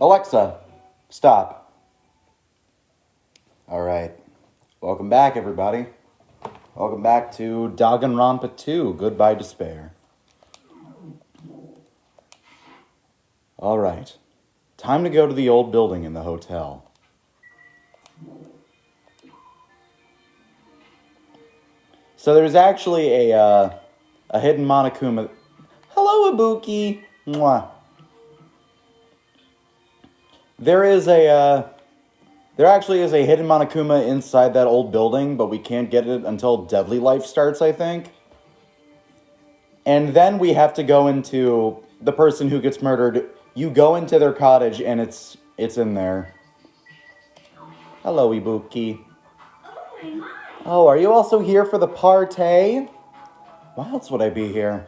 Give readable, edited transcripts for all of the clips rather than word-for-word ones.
Alexa, stop. Alright. Welcome back, everybody. Welcome back to Danganronpa 2, Goodbye Despair. Alright. Time to go to the old building in the hotel. So there's actually a hidden Monokuma. Hello, Ibuki! Mwah. There actually is a hidden Monokuma inside that old building, but we can't get it until Deadly Life starts, I think. And then we have to go into the person who gets murdered. You go into their cottage, and it's in there. Hello, Ibuki. Oh, are you also here for the party? Why else would I be here?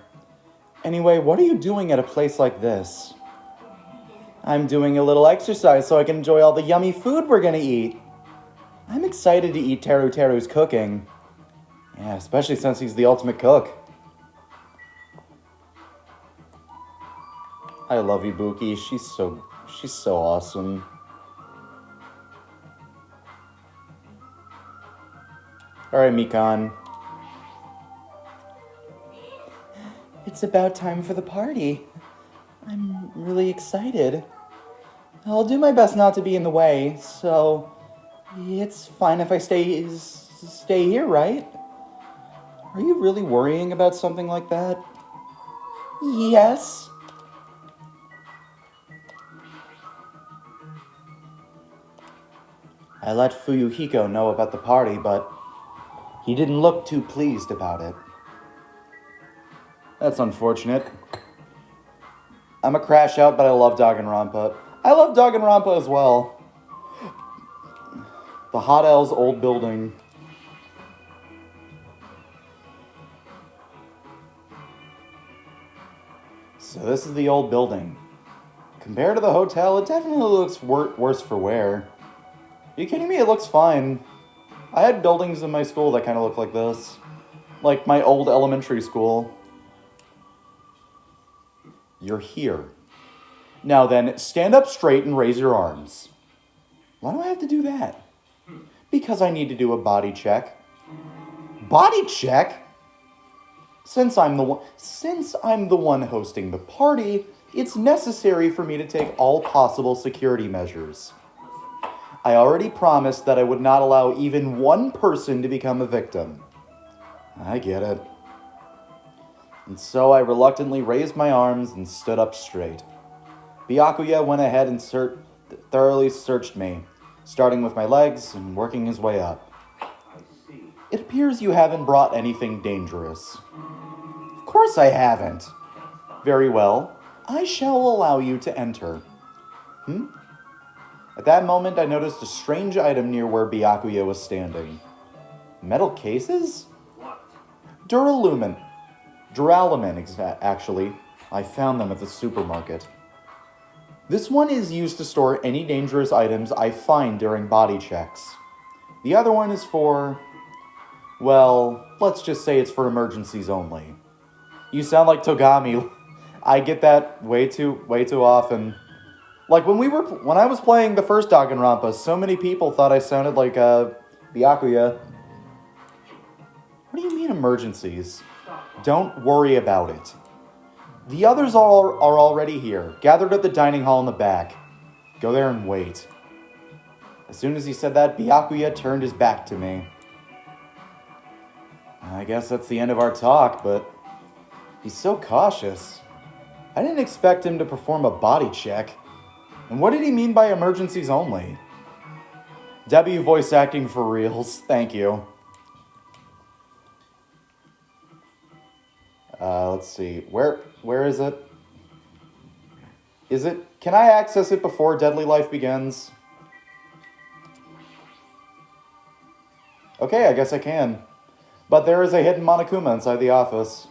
Anyway, what are you doing at a place like this? I'm doing a little exercise so I can enjoy all the yummy food we're gonna eat. I'm excited to eat Teru's cooking. Yeah, especially since he's the ultimate cook. I love Ibuki. She's so awesome. Alright, Mikan. It's about time for the party. I'm really excited. I'll do my best not to be in the way, so it's fine if I stay here, right? Are you really worrying about something like that? Yes. I let Fuyuhiko know about the party, but he didn't look too pleased about it. That's unfortunate. I'm a crash out, but I love Danganronpa. I love Danganronpa as well. The Hot L's old building. So this is the old building. Compared to the hotel, it definitely looks worse for wear. Are you kidding me? It looks fine. I had buildings in my school that kind of look like this. Like my old elementary school. You're here. Now then, stand up straight and raise your arms. Why do I have to do that? Because I need to do a body check. Body check? Since I'm the one hosting the party, it's necessary for me to take all possible security measures. I already promised that I would not allow even one person to become a victim. I get it. And so I reluctantly raised my arms and stood up straight. Byakuya went ahead and thoroughly searched me, starting with my legs and working his way up. It appears you haven't brought anything dangerous. Of course I haven't. Very well. I shall allow you to enter. At that moment, I noticed a strange item near where Byakuya was standing. Metal cases? Duralumin, actually. I found them at the supermarket. This one is used to store any dangerous items I find during body checks. The other one is for... well, let's just say it's for emergencies only. You sound like Togami. I get that way too often. Like when I was playing the first Danganronpa, so many people thought I sounded like Byakuya. What do you mean emergencies? Don't worry about it. The others are already here, gathered at the dining hall in the back. Go there and wait. As soon as he said that, Byakuya turned his back to me. I guess that's the end of our talk, but he's so cautious. I didn't expect him to perform a body check. And what did he mean by emergencies only? W voice acting for reals, thank you. Let's see, where is it? Can I access it before Deadly Life begins? Okay, I guess I can. But there is a hidden Monokuma inside the office.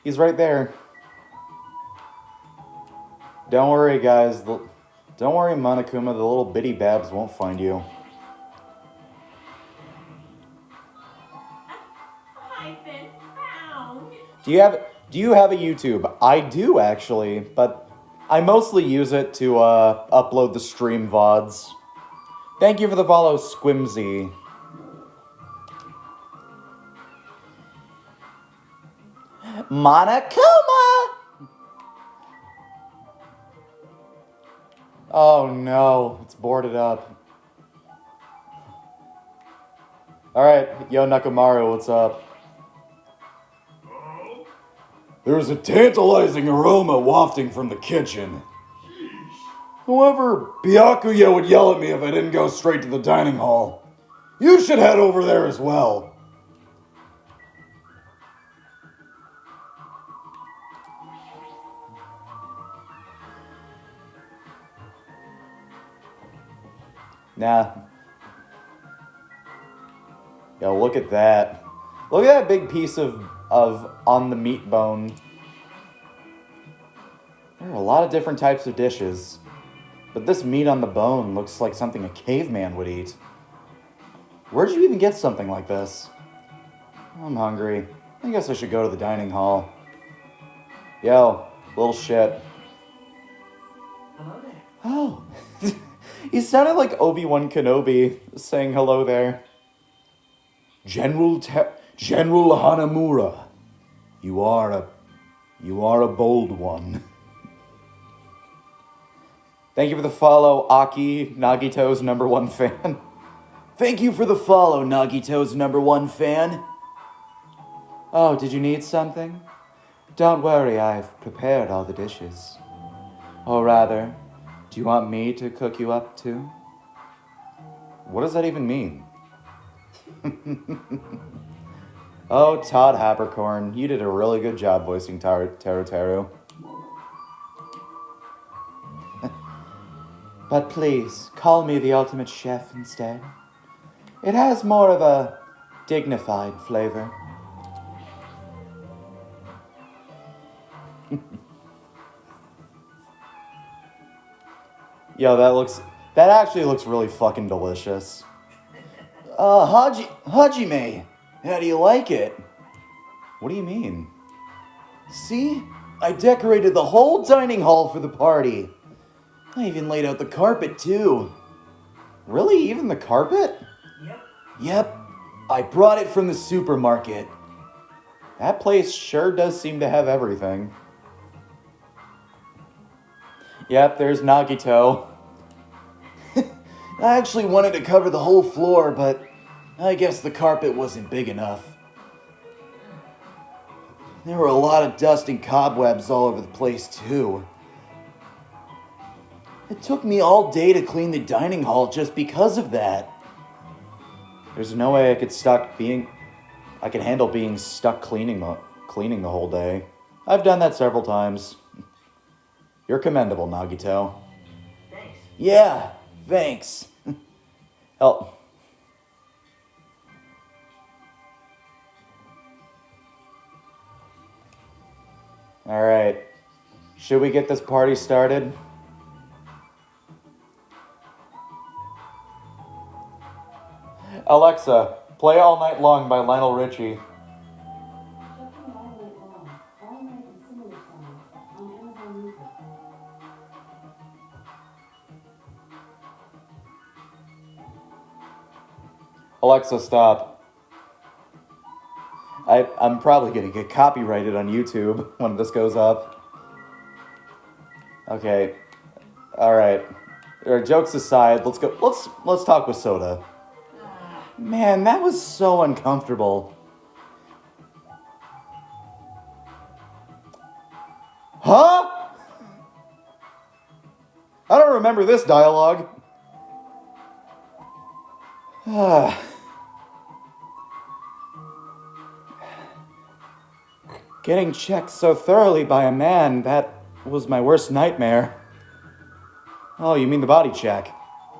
He's right there. Don't worry, guys. Don't worry, Monokuma. The little bitty babs won't find you. I've been found. Do you have a YouTube? I do, actually, but I mostly use it to upload the stream VODs. Thank you for the follow, Squimsy. Monokuma! Oh no, it's boarded up. Alright, yo Nakamaru, what's up? There's a tantalizing aroma wafting from the kitchen. However, Byakuya would yell at me if I didn't go straight to the dining hall. You should head over there as well. Nah. Yo, look at that. Look at that big piece of on the meat bone. There are a lot of different types of dishes. But this meat on the bone looks like something a caveman would eat. Where'd you even get something like this? I'm hungry. I guess I should go to the dining hall. Yo, little shit. Hello there. Oh. He sounded like Obi-Wan Kenobi saying hello there. General Hanamura, you are a bold one. Thank you for the follow, Aki, Nagito's #1 fan. Thank you for the follow, Nagito's #1 fan. Oh, did you need something? Don't worry, I've prepared all the dishes. Or rather, do you want me to cook you up too? What does that even mean? Oh, Todd Habercorn, you did a really good job voicing Teru. But please, call me the ultimate chef instead. It has more of a dignified flavor. Yo, that actually looks really fucking delicious. Hajime, how do you like it? What do you mean? See? I decorated the whole dining hall for the party. I even laid out the carpet, too. Really? Even the carpet? Yep. I brought it from the supermarket. That place sure does seem to have everything. Yep, there's Nagito. I actually wanted to cover the whole floor, but I guess the carpet wasn't big enough. There were a lot of dust and cobwebs all over the place, too. It took me all day to clean the dining hall just because of that. There's no way I could handle being stuck cleaning the whole day. I've done that several times. You're commendable, Nagito. Thanks. Yeah, thanks. Help. Alright. Should we get this party started? Alexa, play All Night Long by Lionel Richie. Alexa, stop. I'm probably gonna get copyrighted on YouTube when this goes up. Okay. Alright. Jokes aside, let's go. Let's talk with Soda. Man, that was so uncomfortable. Huh? I don't remember this dialogue. Getting checked so thoroughly by a man, that was my worst nightmare. Oh, you mean the body check?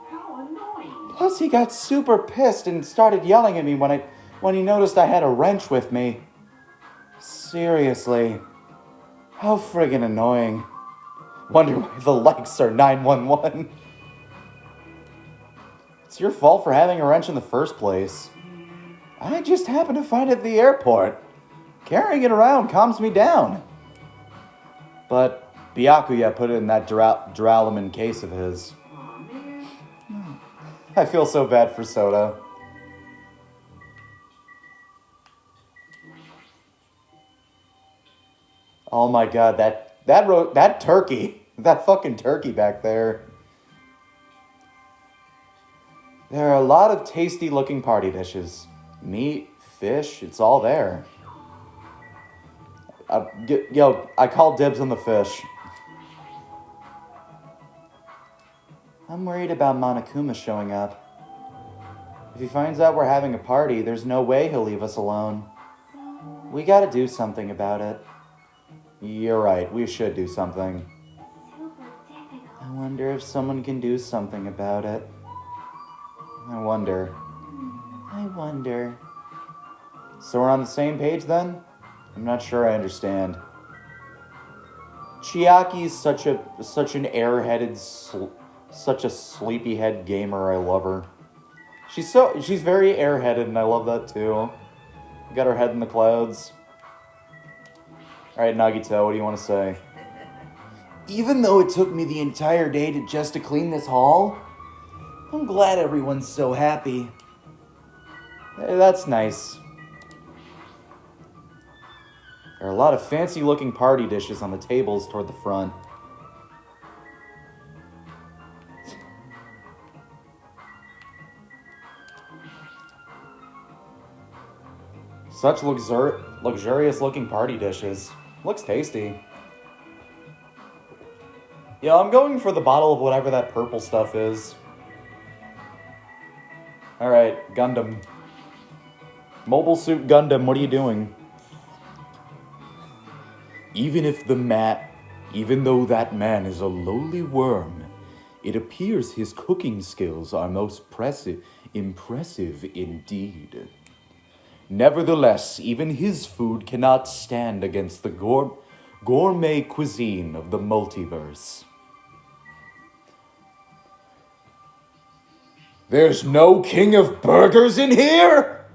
How annoying. Plus, he got super pissed and started yelling at me when he noticed I had a wrench with me. Seriously. How friggin' annoying. Wonder why the likes are 911. It's your fault for having a wrench in the first place. I just happened to find it at the airport. Carrying it around calms me down. But Byakuya put it in that Duralamin case of his. Aw, man. I feel so bad for Soda. Oh my god, that turkey. That fucking turkey back there. There are a lot of tasty looking party dishes. Meat, fish, it's all there. I call dibs on the fish. I'm worried about Monokuma showing up. If he finds out we're having a party, there's no way he'll leave us alone. We gotta do something about it. You're right, we should do something. I wonder if someone can do something about it. I wonder. So we're on the same page then? I'm not sure I understand. Chiaki's such an airheaded, such a sleepyhead gamer. I love her. She's very airheaded, and I love that too. Got her head in the clouds. All right, Nagito, what do you want to say? Even though it took me the entire day to clean this hall, I'm glad everyone's so happy. Hey, that's nice. There are a lot of fancy-looking party dishes on the tables toward the front. Such luxurious-looking party dishes. Looks tasty. Yeah, I'm going for the bottle of whatever that purple stuff is. Alright, Gundam. Mobile Suit Gundam, what are you doing? Even though that man is a lowly worm, it appears his cooking skills are most impressive indeed. Nevertheless, even his food cannot stand against the gourmet cuisine of the multiverse. There's no king of burgers in here?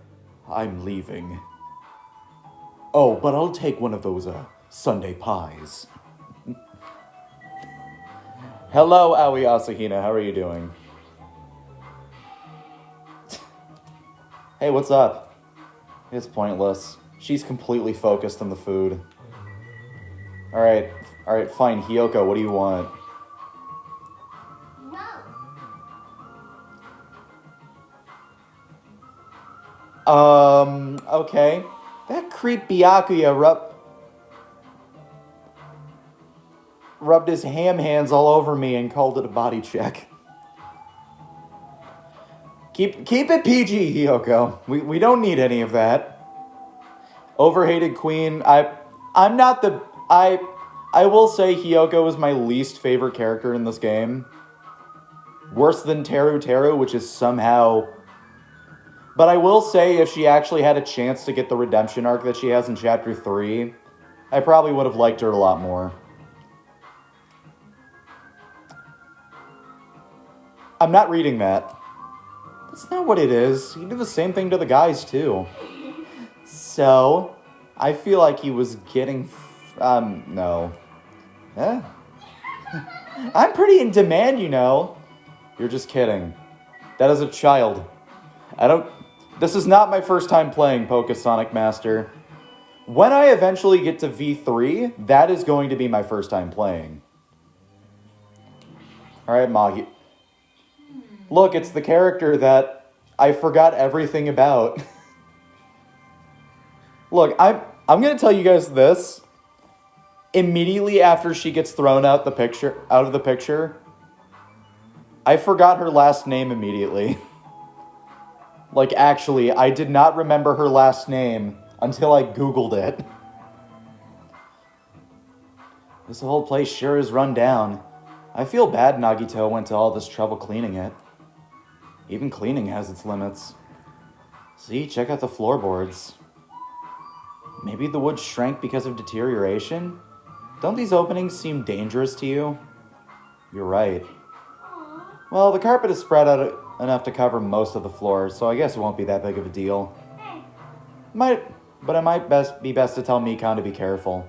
I'm leaving. Oh, but I'll take one of those, Sunday pies. Hello, Aoi Asahina. How are you doing? Hey, what's up? It's pointless. She's completely focused on the food. Alright, fine. Hiyoko, what do you want? Okay. That creep Byakuya rubbed his ham hands all over me and called it a body check. Keep it PG, Hiyoko. We don't need any of that. Overhated queen. I will say Hiyoko is my least favorite character in this game. Worse than Teru, which is somehow... But I will say, if she actually had a chance to get the redemption arc that she has in Chapter 3, I probably would have liked her a lot more. I'm not reading that. That's not what it is. You do the same thing to the guys, too. So, I feel like he was getting... no. Eh? I'm pretty in demand, you know. You're just kidding. That is a child. This is not my first time playing Sonic Master. When I eventually get to V3, that is going to be my first time playing. Alright, Magi. Look, it's the character that I forgot everything about. Look, I'm going to tell you guys this. Immediately after she gets thrown out of the picture, I forgot her last name immediately. Like, actually, I did not remember her last name until I Googled it. This whole place sure is run down. I feel bad Nagito went to all this trouble cleaning it. Even cleaning has its limits. See, check out the floorboards. Maybe the wood shrank because of deterioration? Don't these openings seem dangerous to you? You're right. Well, the carpet is spread out enough to cover most of the floor, so I guess it won't be that big of a deal. But it might be best to tell Mikan to be careful.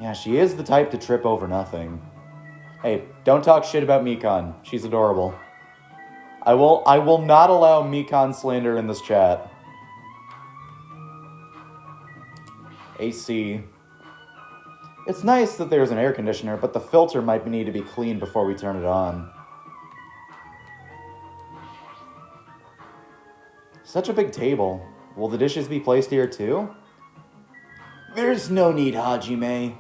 Yeah, she is the type to trip over nothing. Hey, don't talk shit about Mikan. She's adorable. I will not allow Mikan slander in this chat. AC. It's nice that there's an air conditioner, but the filter might need to be cleaned before we turn it on. Such a big table. Will the dishes be placed here too? There's no need, Hajime.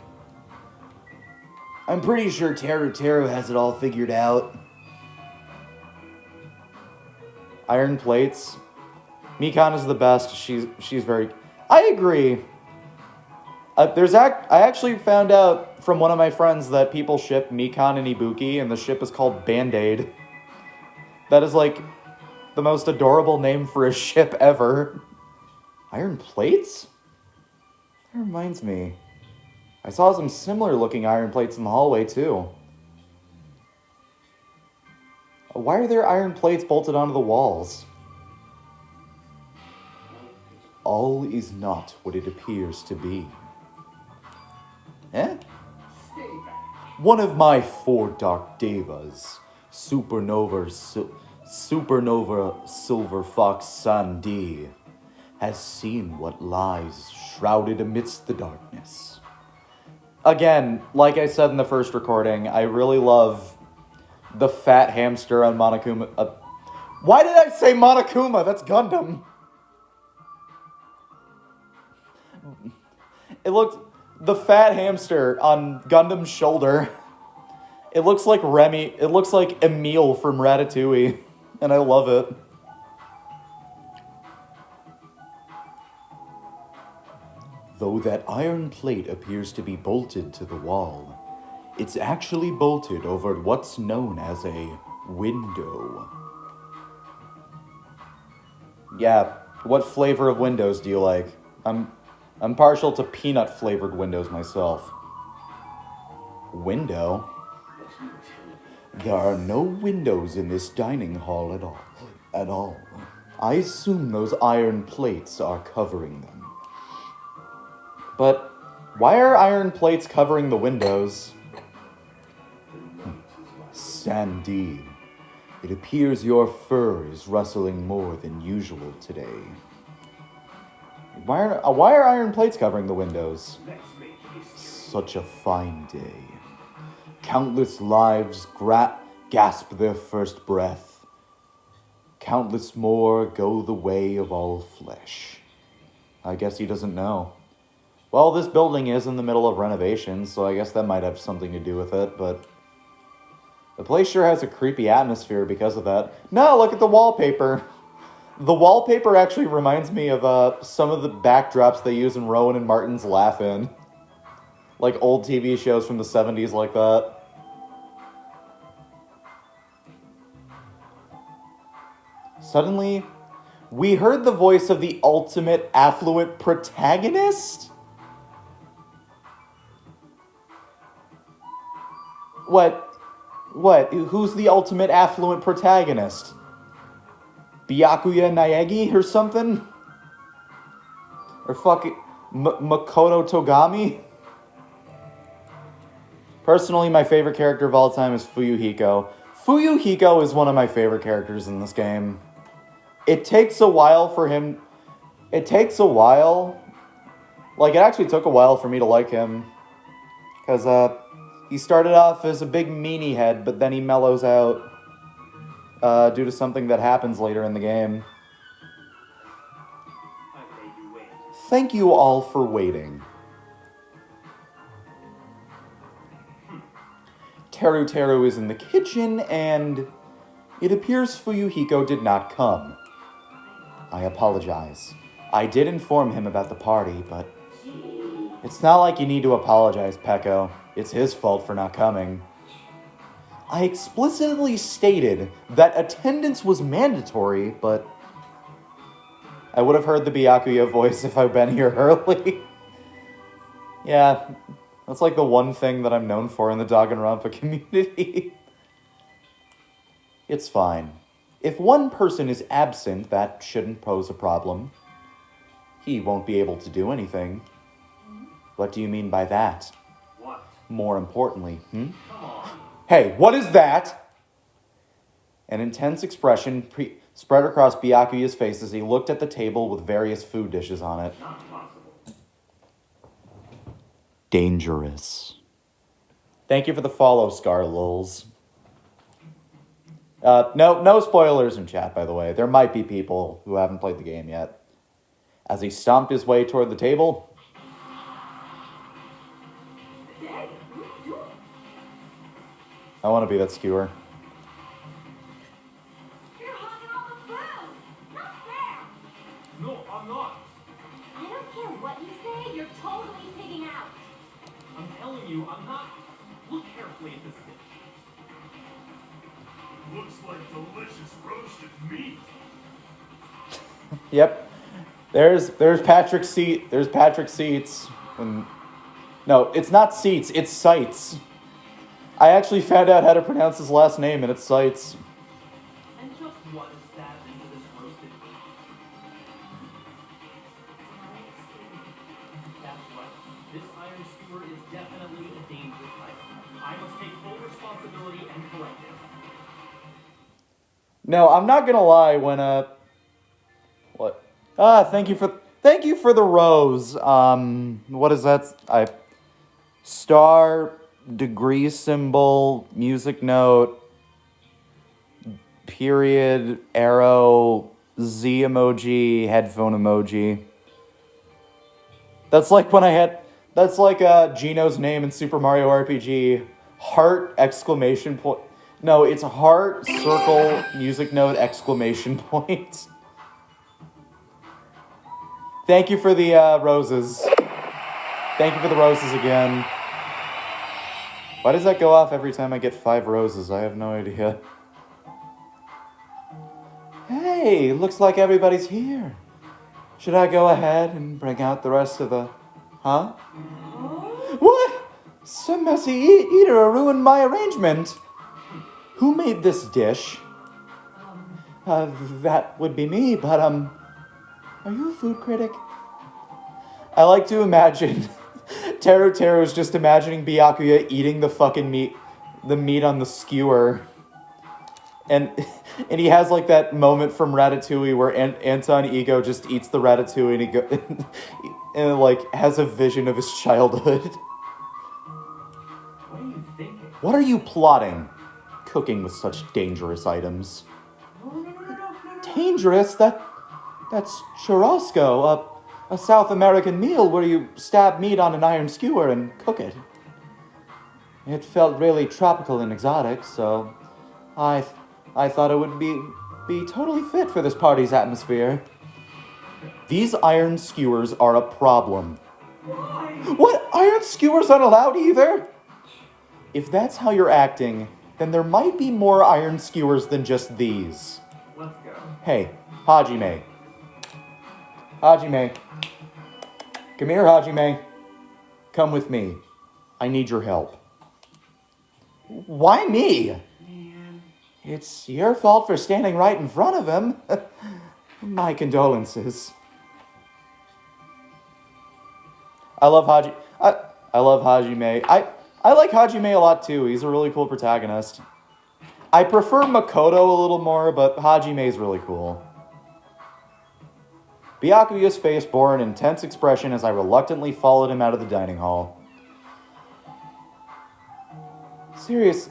I'm pretty sure Teru has it all figured out. Iron plates. Mikan is the best. She's very... I agree. I actually found out from one of my friends that people ship Mikan and Ibuki, and the ship is called Band-Aid. That is like the most adorable name for a ship ever. Iron plates? That reminds me. I saw some similar looking iron plates in the hallway too. Why are there iron plates bolted onto the walls? All is not what it appears to be. Eh? One of my 4 Dark Devas, Supernova Silver Fox Sandi, has seen what lies shrouded amidst the darkness. Again, like I said in the first recording, I really love the fat hamster on Monokuma. Why did I say Monokuma? That's Gundam. The fat hamster on Gundam's shoulder. It looks like Remy. It looks like Emile from Ratatouille. And I love it. Though that iron plate appears to be bolted to the wall, it's actually bolted over what's known as a window. Yeah, what flavor of windows do you like? I'm partial to peanut-flavored windows myself. Window? There are no windows in this dining hall at all. I assume those iron plates are covering them. But why are iron plates covering the windows? Sandy, it appears your fur is rustling more than usual today. Why are iron plates covering the windows? Such a fine day. Countless lives gasp their first breath. Countless more go the way of all flesh. I guess he doesn't know. Well, this building is in the middle of renovation, so I guess that might have something to do with it, but... the place sure has a creepy atmosphere because of that. No, look at the wallpaper! The wallpaper actually reminds me of some of the backdrops they use in Rowan and Martin's Laugh-In. Like old TV shows from the 70s like that. Suddenly, we heard the voice of the ultimate affluent protagonist? What? Who's the ultimate affluent protagonist? Byakuya Naegi or something? Or fucking Makoto Togami? Personally, my favorite character of all time is Fuyuhiko. Fuyuhiko is one of my favorite characters in this game. It takes a while for him... It actually took a while for me to like him. Because, he started off as a big meanie head, but then he mellows out due to something that happens later in the game. Thank you all for waiting. Teru is in the kitchen, and it appears Fuyuhiko did not come. I apologize. I did inform him about the party, but it's not like you need to apologize, Peko. It's his fault for not coming. I explicitly stated that attendance was mandatory, but I would have heard the Byakuya voice if I'd been here early. Yeah, that's like the one thing that I'm known for in the Danganronpa community. It's fine. If one person is absent, that shouldn't pose a problem. He won't be able to do anything. What do you mean by that? More importantly, Come on. Hey, what is that? An intense expression spread across Byakuya's face as he looked at the table with various food dishes on it. Not possible. Dangerous. Thank you for the follow, Scarlulz. No spoilers in chat, by the way. There might be people who haven't played the game yet. As he stomped his way toward the table, Hey, what are you doing? I want to be that skewer. You're hogging all the food! Not fair! No, I'm not. I don't care what you say, you're totally pigging out. I'm telling you, I'm not. Look carefully at this dish. Looks like delicious roasted meat. Yep. There's Patrick's seat. There's Patrick's seats. No, it's not seats. It's sights. I actually found out how to pronounce his last name, and it's Sights. And just what is that into this roasted meat? That's right. This iron skewer is definitely a dangerous item. I must take full responsibility and correct it. No, I'm not gonna lie. When what? Thank you for the rose. What is that? Star, degree symbol, music note, period, arrow, Z emoji, headphone emoji. That's like Gino's name in Super Mario RPG. Heart, exclamation point. No, it's heart, circle, music note, exclamation point. Thank you for the roses. Thank you for the roses again. Why does that go off every time I get 5 roses? I have no idea. Hey, looks like everybody's here. Should I go ahead and bring out the rest of the... Huh? What? Some messy eater ruined my arrangement. Who made this dish? That would be me, but, are you a food critic? I like to imagine... Teru's just imagining Byakuya eating the fucking meat on the skewer. And he has like that moment from Ratatouille where Anton Ego just eats the ratatouille and like has a vision of his childhood. What are you thinking? What are you plotting? Cooking with such dangerous items. No. Dangerous? That's churrasco, a South American meal where you stab meat on an iron skewer and cook it. It felt really tropical and exotic, so I thought it would be totally fit for this party's atmosphere. These iron skewers are a problem. Why? What? Iron skewers aren't allowed either? If that's how you're acting, then there might be more iron skewers than just these. Let's go. Hey, Hajime. Hajime. Come here, Hajime. Come with me. I need your help. Why me? Man. It's your fault for standing right in front of him. My condolences. I love Hajime. I like Hajime a lot too. He's a really cool protagonist. I prefer Makoto a little more, but Hajime's really cool. Byakuya's face bore an intense expression as I reluctantly followed him out of the dining hall. Serious,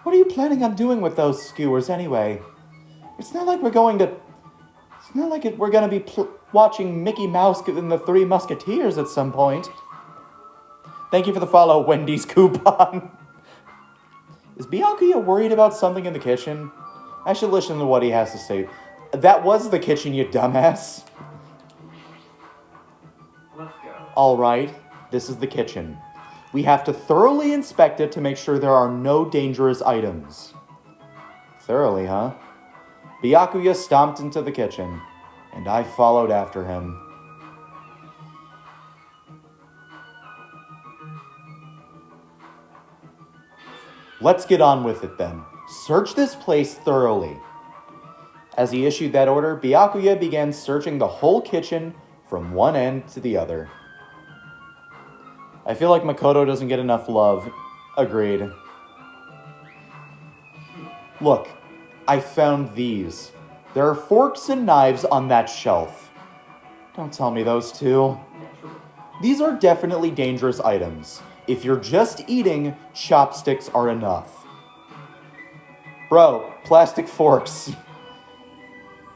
what are you planning on doing with those skewers anyway? It's not like we're going to be watching Mickey Mouse and the Three Musketeers at some point. Thank you for the follow, Wendy's coupon. Is Byakuya worried about something in the kitchen? I should listen to what he has to say. That was the kitchen, you dumbass. Let's go. Alright, this is the kitchen. We have to thoroughly inspect it to make sure there are no dangerous items. Thoroughly, huh? Byakuya stomped into the kitchen, and I followed after him. Let's get on with it then. Search this place thoroughly. As he issued that order, Byakuya began searching the whole kitchen from one end to the other. I feel like Makoto doesn't get enough love. Agreed. Look, I found these. There are forks and knives on that shelf. Don't tell me those two. These are definitely dangerous items. If you're just eating, chopsticks are enough. Bro, plastic forks.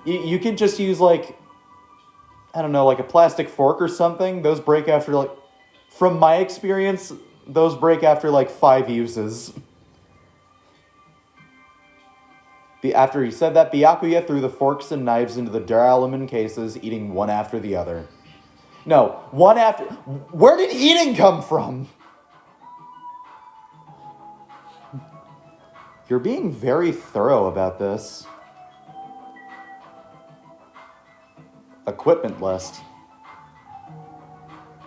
You can just use, like, I don't know, like a plastic fork or something. Those break after, like, from my experience, those break after, like, 5 uses. After he said that, Byakuya threw the forks and knives into the duralumin cases, eating one after the other. No, one after... Where did eating come from? You're being very thorough about this. Equipment list.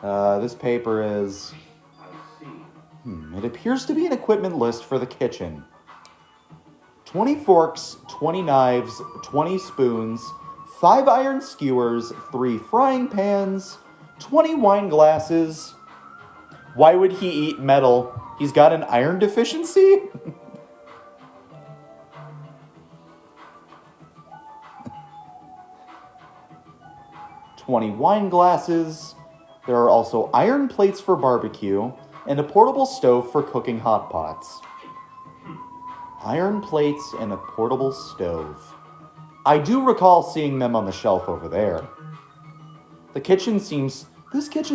This paper is... It appears to be an equipment list for the kitchen. 20 forks, 20 knives, 20 spoons, 5 iron skewers, 3 frying pans, 20 wine glasses. Why would he eat metal? He's got an iron deficiency? 20 wine glasses. There are also iron plates for barbecue and a portable stove for cooking hot pots. Iron plates and a portable stove. I do recall seeing them on the shelf over there. This kitchen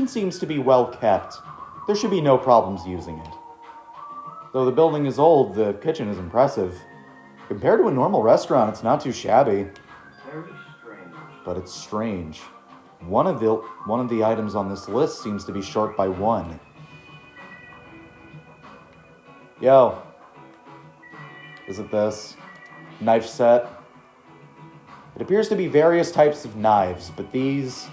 seems to be well kept. There should be no problems using it. Though the building is old, the kitchen is impressive. Compared to a normal restaurant, it's not too shabby. Very strange. But it's strange. One of the items on this list seems to be short by 1. Yo. Is it this? Knife set? It appears to be various types of knives, but these...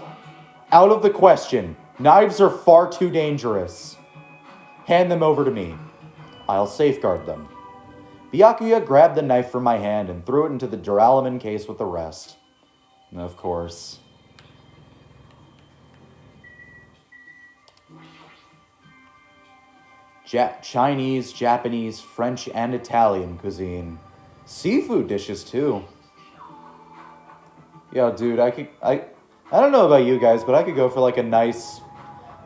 Out of the question. Knives are far too dangerous. Hand them over to me. I'll safeguard them. Byakuya grabbed the knife from my hand and threw it into the duralumin case with the rest. And of course... Chinese, Japanese, French, and Italian cuisine. Seafood dishes, too. Yo, dude, I don't know about you guys, but I could go for like a nice...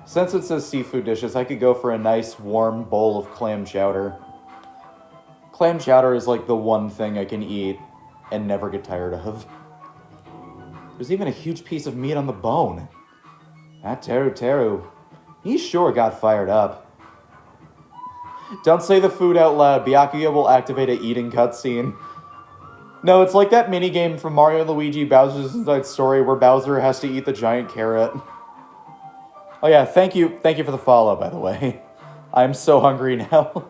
Since it says seafood dishes, I could go for a nice warm bowl of clam chowder. Clam chowder is like the one thing I can eat and never get tired of. There's even a huge piece of meat on the bone. That Teru. He sure got fired up. Don't say the food out loud. Byakuya will activate a eating cutscene. No, it's like that minigame from Mario & Luigi Bowser's Inside Story where Bowser has to eat the giant carrot. Oh yeah, thank you for the follow, by the way. I'm so hungry now.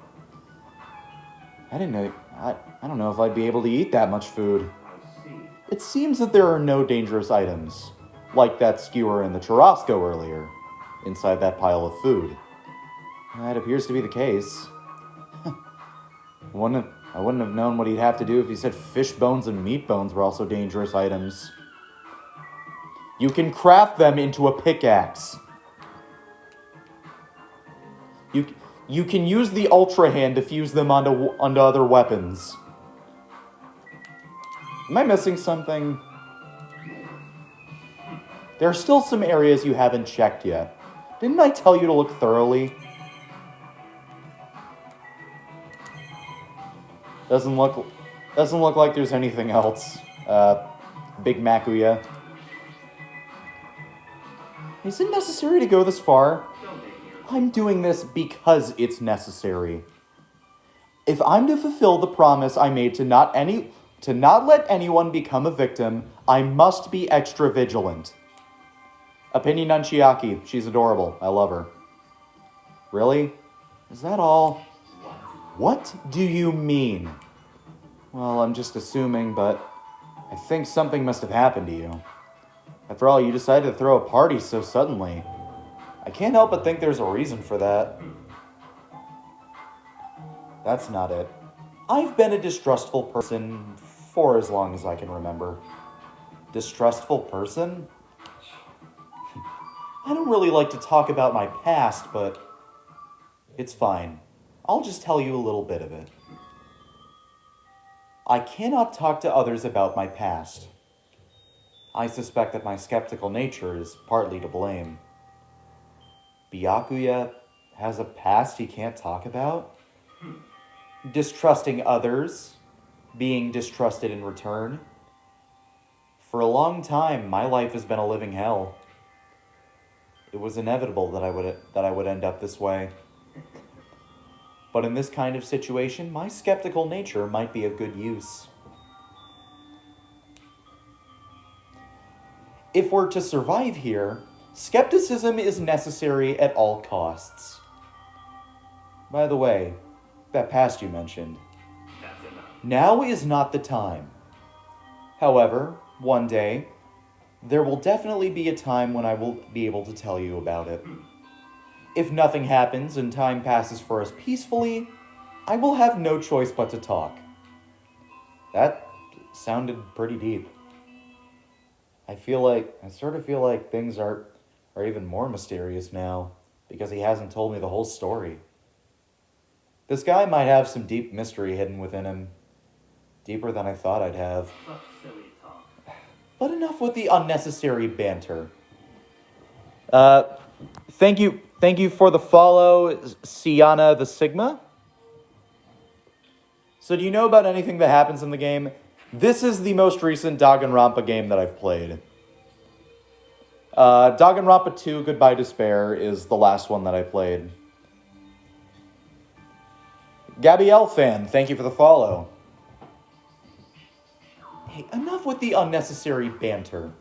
I don't know if I'd be able to eat that much food. It seems that there are no dangerous items, like that skewer and the churrasco earlier, inside that pile of food. That appears to be the case. I wouldn't have known what he'd have to do if he said fish bones and meat bones were also dangerous items. You can craft them into a pickaxe. You can use the Ultra Hand to fuse them onto other weapons. Am I missing something? There are still some areas you haven't checked yet. Didn't I tell you to look thoroughly? Doesn't look like there's anything else. Big Makuya. Is it necessary to go this far? I'm doing this because it's necessary. If I'm to fulfill the promise I made to not let anyone become a victim, I must be extra vigilant. Opinion on Chiaki. She's adorable. I love her. Really? Is that all? What do you mean? Well, I'm just assuming, but I think something must have happened to you. After all, you decided to throw a party so suddenly. I can't help but think there's a reason for that. That's not it. I've been a distrustful person for as long as I can remember. Distrustful person? I don't really like to talk about my past, but It's fine. I'll just tell you a little bit of it. I cannot talk to others about my past. I suspect that my skeptical nature is partly to blame. Byakuya has a past he can't talk about? Distrusting others, being distrusted in return. For a long time, my life has been a living hell. It was inevitable that I would end up this way. But in this kind of situation, my skeptical nature might be of good use. If we're to survive here, skepticism is necessary at all costs. By the way, that past you mentioned. That's enough. Now is not the time. However, one day, there will definitely be a time when I will be able to tell you about it. If nothing happens and time passes for us peacefully, I will have no choice but to talk. That sounded pretty deep. I sort of feel like things are even more mysterious now, because he hasn't told me the whole story. This guy might have some deep mystery hidden within him. Deeper than I thought I'd have. Such silly talk. But enough with the unnecessary banter. Thank you for the follow, Siana the Sigma. So do you know about anything that happens in the game? This is the most recent Danganronpa game that I've played. Danganronpa 2 Goodbye Despair is the last one that I played. Gabrielle fan, thank you for the follow. Hey, enough with the unnecessary banter.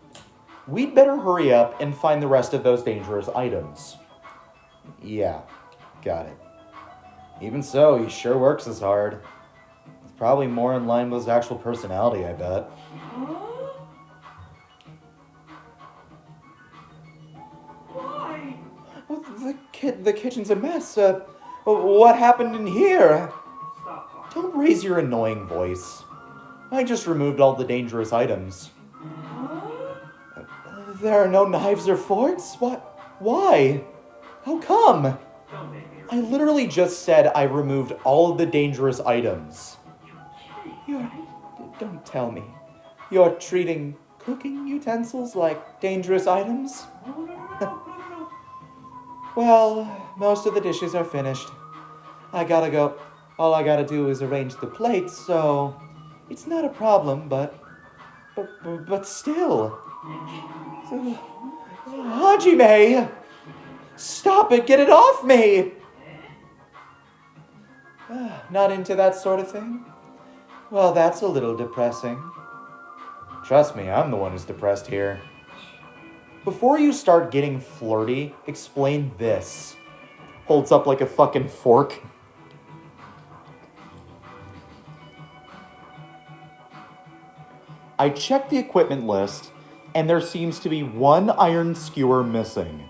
We'd better hurry up and find the rest of those dangerous items. Yeah, got it. Even so, he sure works as hard. It's probably more in line with his actual personality, I bet. Why? Well, the kitchen's a mess. What happened in here? Stop talking. Don't raise your annoying voice. I just removed all the dangerous items. There are no knives or forks? What? Why? How come? Don't make me. I literally just said I removed all of the dangerous items. Don't tell me. You're treating cooking utensils like dangerous items? No. Well, most of the dishes are finished. I gotta go. All I gotta do is arrange the plates, so it's not a problem, but still. Hajime! Stop it! Get it off me! Not into that sort of thing? Well, that's a little depressing. Trust me, I'm the one who's depressed here. Before you start getting flirty, explain this. Holds up like a fucking fork. I checked the equipment list, and there seems to be one iron skewer missing.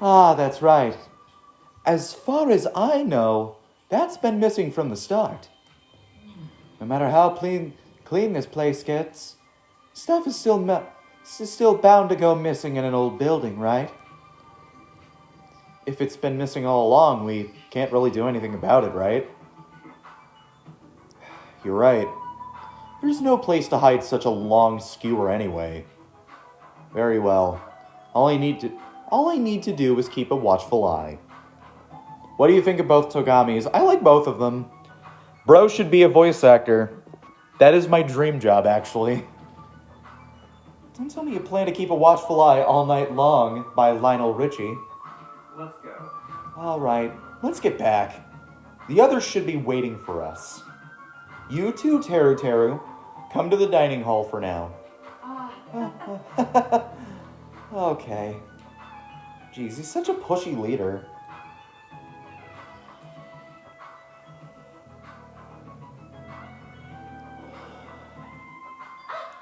Ah, that's right. As far as I know, that's been missing from the start. No matter how clean this place gets, stuff is still bound to go missing in an old building, right? If it's been missing all along, we can't really do anything about it, right? You're right. There's no place to hide such a long skewer anyway. Very well. All I need to do is keep a watchful eye. What do you think of both Togamis? I like both of them. Bro should be a voice actor. That is my dream job, actually. Don't tell me you plan to keep a watchful eye all night long by Lionel Richie. Let's go. All right, let's get back. The others should be waiting for us. You too, Teru. Come to the dining hall for now. Okay. Jeez, he's such a pushy leader.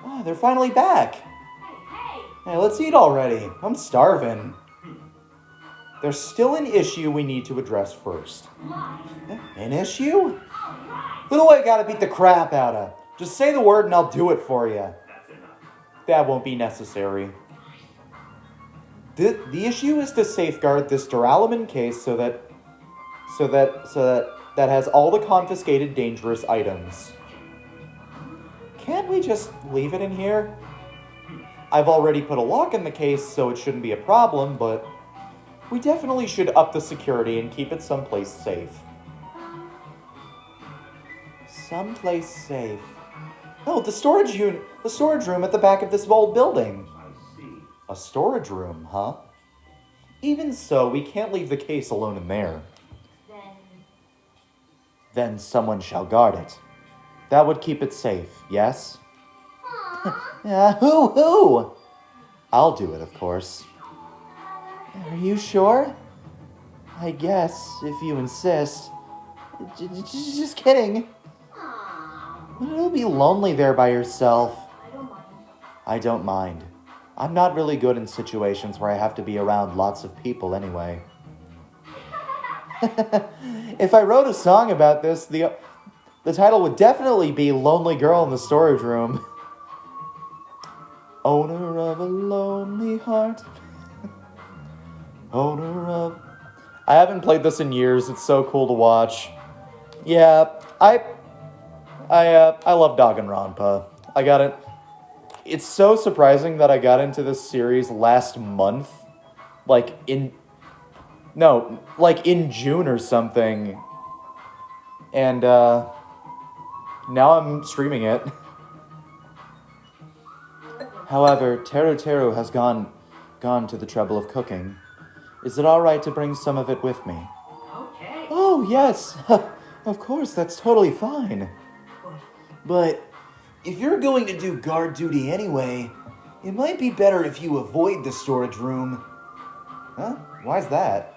Oh, they're finally back. Hey! Hey, let's eat already. I'm starving. There's still an issue we need to address first. Lie. An issue? Alright. Who do I gotta beat the crap out of? Just say the word and I'll do it for you. That's enough. That won't be necessary. The issue is to safeguard this duralumin case so that So that has all the confiscated dangerous items. Can't we just leave it in here? I've already put a lock in the case, so it shouldn't be a problem, but we definitely should up the security and keep it someplace safe. Someplace safe. Oh, the storage room at the back of this old building. I see. A storage room, huh? Even so, we can't leave the case alone in there. Then someone shall guard it. That would keep it safe, yes? Yeah, who? I'll do it, of course. Are you sure? I guess, if you insist. Just kidding. Wouldn't it be lonely there by yourself? I don't mind. I'm not really good in situations where I have to be around lots of people anyway. If I wrote a song about this, the title would definitely be Lonely Girl in the Storage Room. Owner of a lonely heart. Owner of... I haven't played this in years. It's so cool to watch. Yeah, I love Danganronpa. I got it. It's so surprising that I got into this series last month. Like in June or something. And now I'm streaming it. However, Teru has gone to the trouble of cooking. Is it alright to bring some of it with me? Okay. Oh, yes. Of course, that's totally fine. But if you're going to do guard duty anyway, it might be better if you avoid the storage room. Huh? Why's that?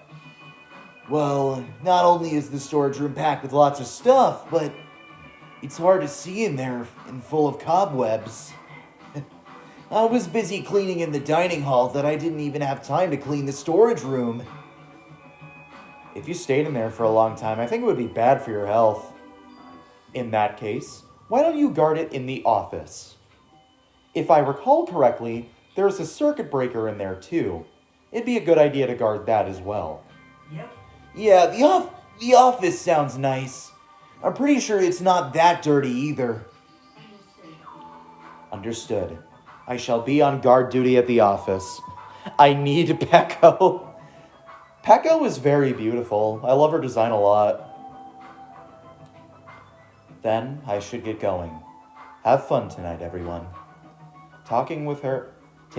Well, not only is the storage room packed with lots of stuff, but it's hard to see in there and full of cobwebs. I was busy cleaning in the dining hall that I didn't even have time to clean the storage room. If you stayed in there for a long time, I think it would be bad for your health. In that case, why don't you guard it in the office? If I recall correctly, there's a circuit breaker in there too. It'd be a good idea to guard that as well. Yep. Yeah, the office sounds nice. I'm pretty sure it's not that dirty either. Understood. I shall be on guard duty at the office. I need Peko. Peko is very beautiful. I love her design a lot. Then I should get going. Have fun tonight, everyone. Taking with her the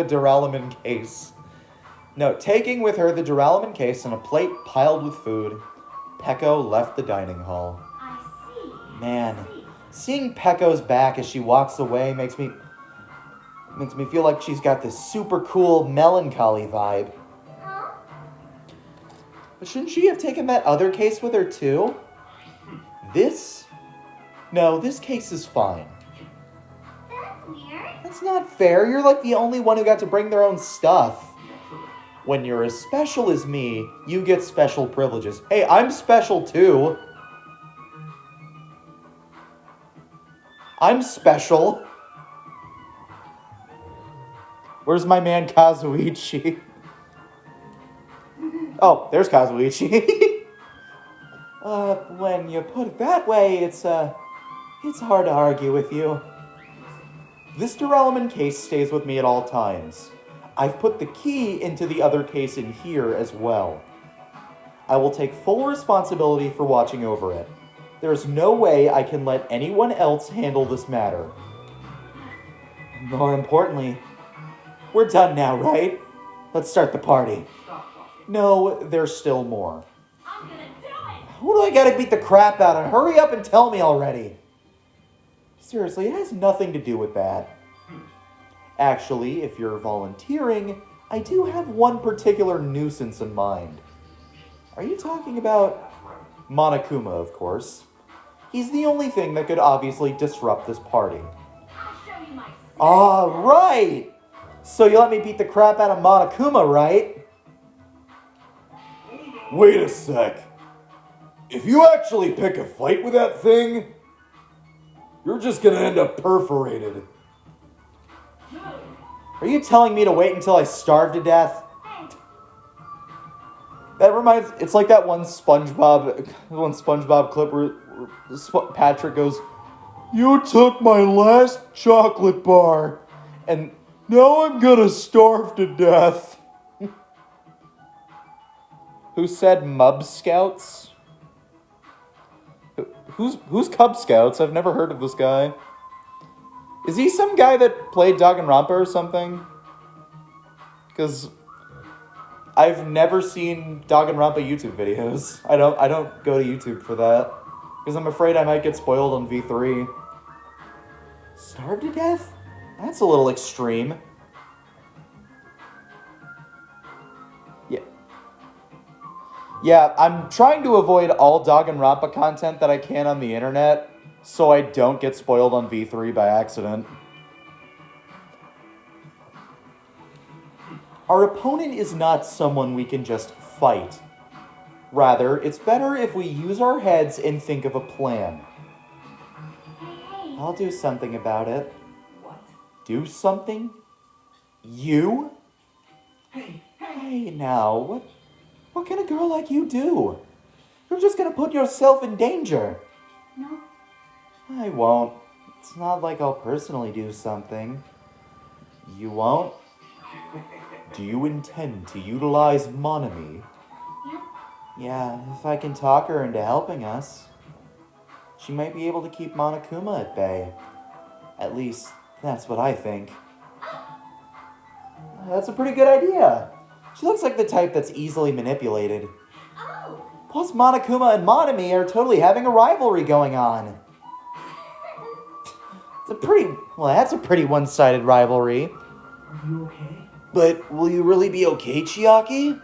Duralumin case. No, taking with her the Duralumin case and a plate piled with food, Peko left the dining hall. I see. Man, seeing Peko's back as she walks away makes me feel like she's got this super cool melancholy vibe. Huh? But shouldn't she have taken that other case with her too? This case is fine. That's weird. That's not fair. You're like the only one who got to bring their own stuff. When you're as special as me, you get special privileges. Hey, I'm special too. I'm special. Where's my man Kazuichi? Oh, there's Kazuichi. When you put it that way, it's hard to argue with you. This Duralumin case stays with me at all times. I've put the key into the other case in here as well. I will take full responsibility for watching over it. There's no way I can let anyone else handle this matter. More importantly, we're done now, right? Let's start the party. Stop talking. No, there's still more. I'm gonna do it. Who do I gotta beat the crap out of? Hurry up and tell me already. Seriously, it has nothing to do with that. Actually, if you're volunteering, I do have one particular nuisance in mind. Are you talking about Monokuma, of course? He's the only thing that could obviously disrupt this party. I'll show you my. Alright! So you let me beat the crap out of Monokuma, right? Wait a sec. If you actually pick a fight with that thing, you're just gonna end up perforated. Are you telling me to wait until I starve to death? That reminds... It's like that one SpongeBob clip where Patrick goes, "You took my last chocolate bar, and now I'm gonna starve to death." Who said Mub Scouts? Who's Cub Scouts? I've never heard of this guy. Is he some guy that played Danganronpa or something? Because I've never seen Danganronpa YouTube videos. I don't go to YouTube for that. Because I'm afraid I might get spoiled on V3. Starve to death? That's a little extreme. Yeah, I'm trying to avoid all Danganronpa content that I can on the internet, so I don't get spoiled on V3 by accident. Our opponent is not someone we can just fight. Rather, it's better if we use our heads and think of a plan. Hey. I'll do something about it. What? Do something? You? Hey now, what can a girl like you do? You're just gonna put yourself in danger. No. I won't. It's not like I'll personally do something. You won't? Do you intend to utilize Monami? Yep. Yeah, if I can talk her into helping us. She might be able to keep Monokuma at bay. At least, that's what I think. That's a pretty good idea. She looks like the type that's easily manipulated. Oh. Plus, Monokuma and Monami are totally having a rivalry going on. That's a pretty one-sided rivalry. Are you okay? But will you really be okay, Chiaki?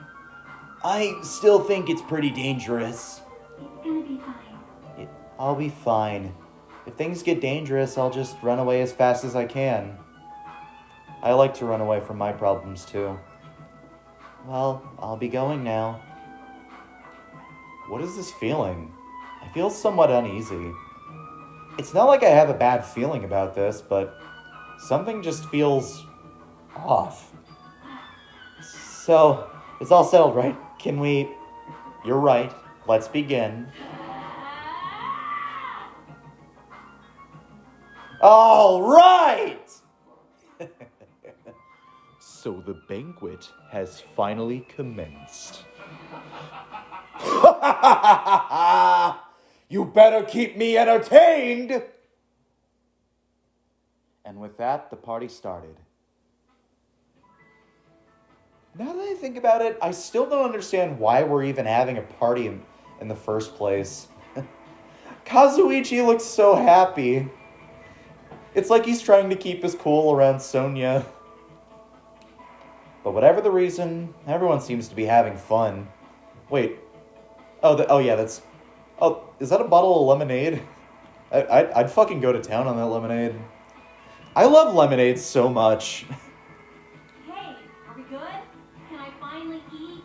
I still think it's pretty dangerous. It's gonna be fine. I'll be fine. If things get dangerous, I'll just run away as fast as I can. I like to run away from my problems, too. Well, I'll be going now. What is this feeling? I feel somewhat uneasy. It's not like I have a bad feeling about this, but something just feels off. So, it's all settled, right? Can we... You're right. Let's begin. All right! So the banquet has finally commenced. You better keep me entertained! And with that, the party started. Now that I think about it, I still don't understand why we're even having a party in the first place. Kazuichi looks so happy. It's like he's trying to keep his cool around Sonia. But whatever the reason, everyone seems to be having fun. Wait. Is that a bottle of lemonade? I'd fucking go to town on that lemonade. I love lemonade so much. Hey, are we good? Can I finally eat?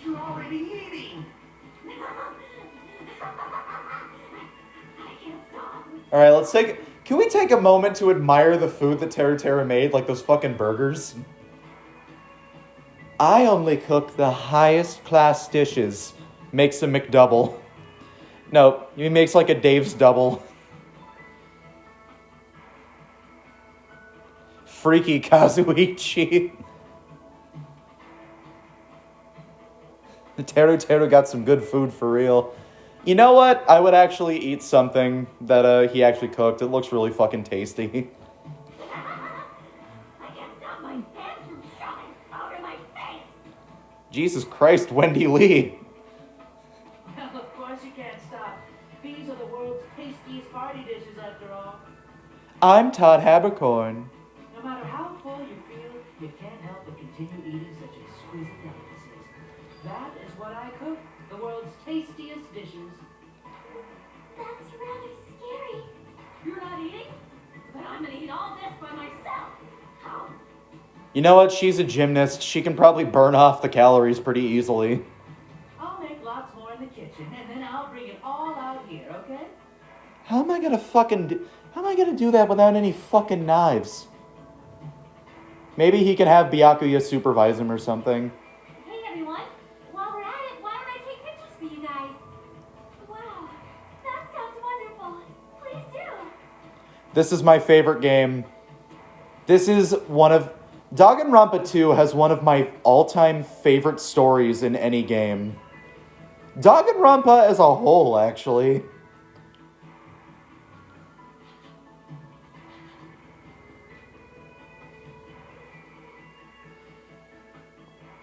You're already eating. I can't stop. Alright, can we take a moment to admire the food that Teru made, like those fucking burgers? I only cook the highest class dishes. Makes a McDouble. No, he makes like a Dave's double. Freaky Kazuichi. Teru got some good food for real. You know what? I would actually eat something that he actually cooked. It looks really fucking tasty. I can't stop my hands from shoving powder in my face. Jesus Christ, Wendy Lee. Well, of course you can't stop. These are the world's tastiest party dishes, after all. I'm Todd Habercorn. No matter how full you feel, you can't help but continue eating such exquisite delicacies. That is what I cook, the world's tastiest dishes. That's rather scary. You're not eating? But I'm gonna eat all this by myself. How? You know what? She's a gymnast. She can probably burn off the calories pretty easily. I'll make lots more in the kitchen, and then I'll bring it all out here, okay? How am I gonna do that without any fucking knives? Maybe he can have Byakuya supervise him or something. Hey everyone, while we're at it, This is my favorite game. This is one of... Danganronpa 2 has one of my all-time favorite stories in any game. Danganronpa as a whole, actually.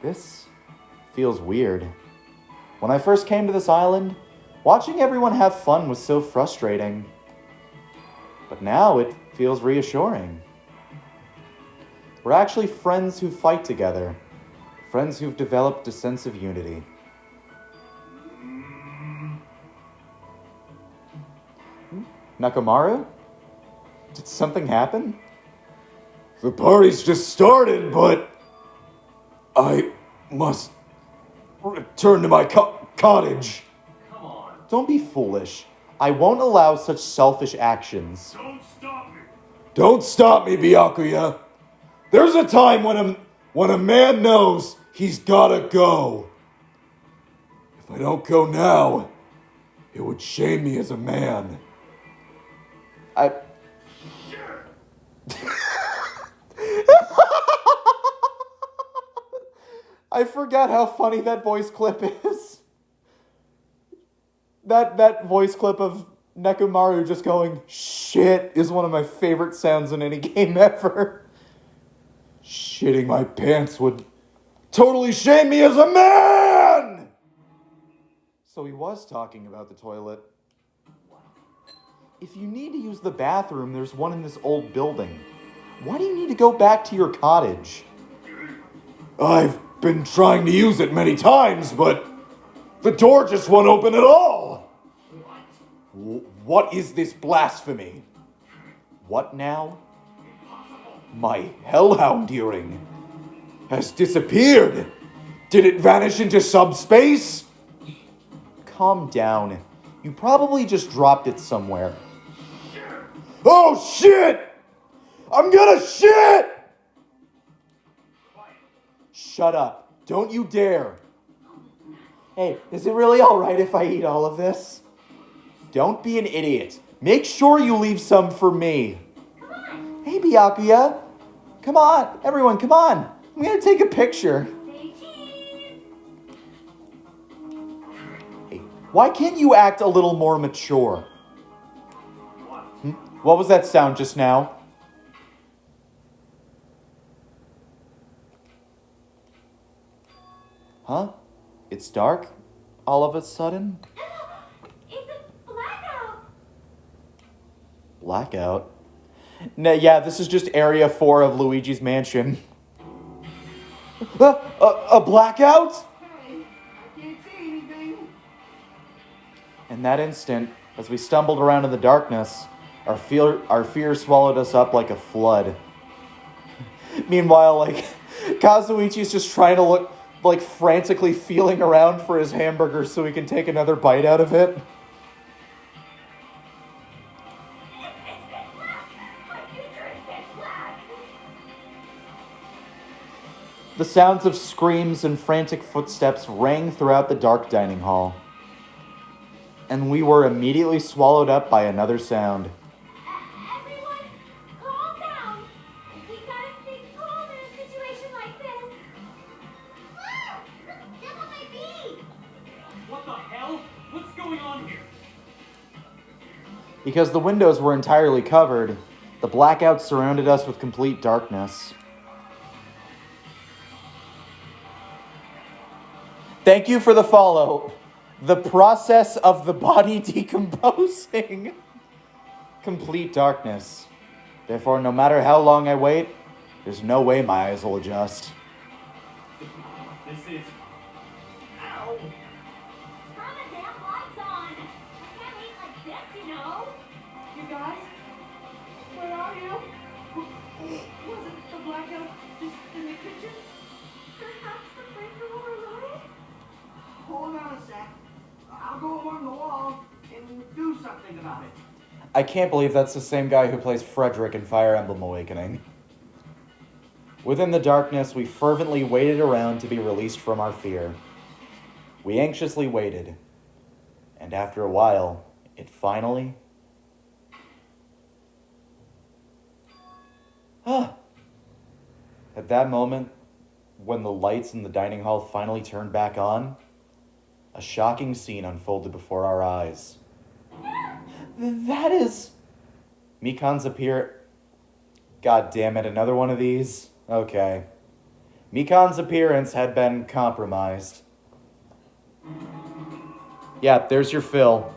This feels weird. When I first came to this island, watching everyone have fun was so frustrating. But now it feels reassuring. We're actually friends who fight together. Friends who've developed a sense of unity. Nakamaru? Did something happen? The party's just started, but I must return to my cottage. Come on. Don't be foolish. I won't allow such selfish actions. Don't stop me. Don't stop me, Byakuya. There's a time when a man knows he's gotta go. If I don't go now, it would shame me as a man. I forgot how funny that voice clip is. That voice clip of Nekomaru just going, shit, is one of my favorite sounds in any game ever. Shitting my pants would totally shame me as a man! So he was talking about the toilet. If you need to use the bathroom, there's one in this old building. Why do you need to go back to your cottage? I've been trying to use it many times, but the door just won't open at all. What is this blasphemy? What now? My hellhound earring has disappeared. Did it vanish into subspace? Calm down. You probably just dropped it somewhere. Oh shit! I'm gonna shit! Shut up. Don't you dare. Hey, is it really alright if I eat all of this? Don't be an idiot. Make sure you leave some for me. Come on. Hey, Byakuya. Come on. Everyone, come on. I'm gonna take a picture. Say cheese. Hey, why can't you act a little more mature? What was that sound just now? Huh? It's dark? All of a sudden? It's a blackout. Blackout? Yeah, this is just Area 4 of Luigi's Mansion. A blackout? Hey, I can't see anything. In that instant, as we stumbled around in the darkness, our fear swallowed us up like a flood. Meanwhile, Kazuichi's just trying to look, frantically feeling around for his hamburger so he can take another bite out of it. The sounds of screams and frantic footsteps rang throughout the dark dining hall. And we were immediately swallowed up by another sound. Everyone, calm down. We gotta stay calm in a situation like this. Step on my feet. What the hell? What's going on here? Because the windows were entirely covered, the blackout surrounded us with complete darkness. Thank you for the follow. The process of the body decomposing. Complete darkness. Therefore, no matter how long I wait, there's no way my eyes will adjust. This is... Ow. Turn the damn lights on. Can't wait like this, you know. You guys, where are you? Wasn't the blackout just in the kitchen? Perhaps the flames were overloaded? Hold on a sec. I'll go along the wall and do something about it. I can't believe that's the same guy who plays Frederick in Fire Emblem Awakening. Within the darkness, we fervently waited around to be released from our fear. We anxiously waited. And after a while, it finally... At that moment, when the lights in the dining hall finally turned back on, a shocking scene unfolded before our eyes. That is... Mikan's God damn it, another one of these? Okay. Mikan's appearance had been compromised. Yeah, there's your fill.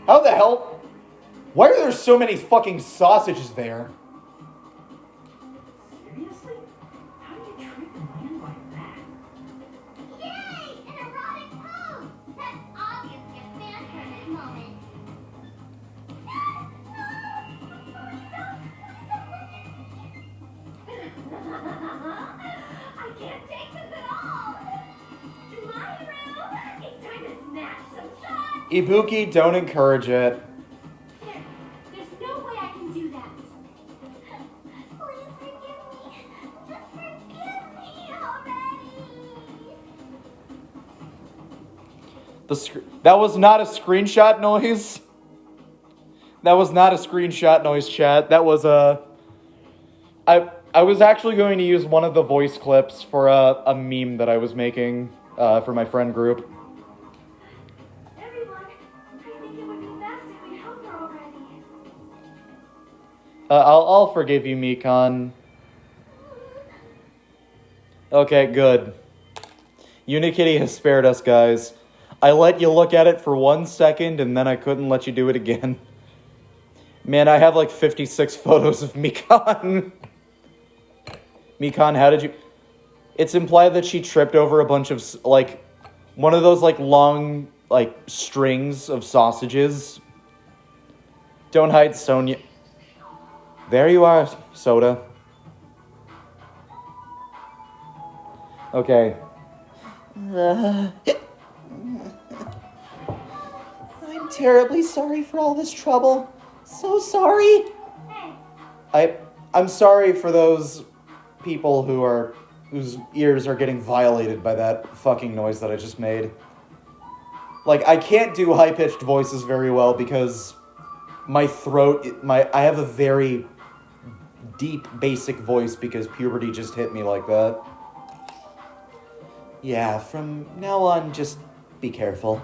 How the hell? Why are there so many fucking sausages there? Seriously? How do you treat them you like that? Yay! An erotic pose! That's obviously a fan service moment. I can't take this at all! To my room! It's time to snatch some shots! Ibuki, don't encourage it. There's no way I can do that. Please forgive me. Just forgive me already. That was not a screenshot noise. That was not a screenshot noise, chat. That was a... I was actually going to use one of the voice clips for a meme that I was making for my friend group. Everyone, I think it would be best if we help her already. I'll forgive you, Mikan. Okay, good. Unikitty has spared us, guys. I let you look at it for 1 second, and then I couldn't let you do it again. Man, I have like 56 photos of Mikan. Mikan, how did you... It's implied that she tripped over a bunch of, like, one of those, like, long, like, strings of sausages. Don't hide, Sonia. There you are, Soda. Okay. I'm terribly sorry for all this trouble. So sorry. I'm sorry for those people whose ears are getting violated by that fucking noise that I just made. Like, I can't do high-pitched voices very well because my throat, I have a very deep, basic voice because puberty just hit me like that. Yeah, from now on, just be careful.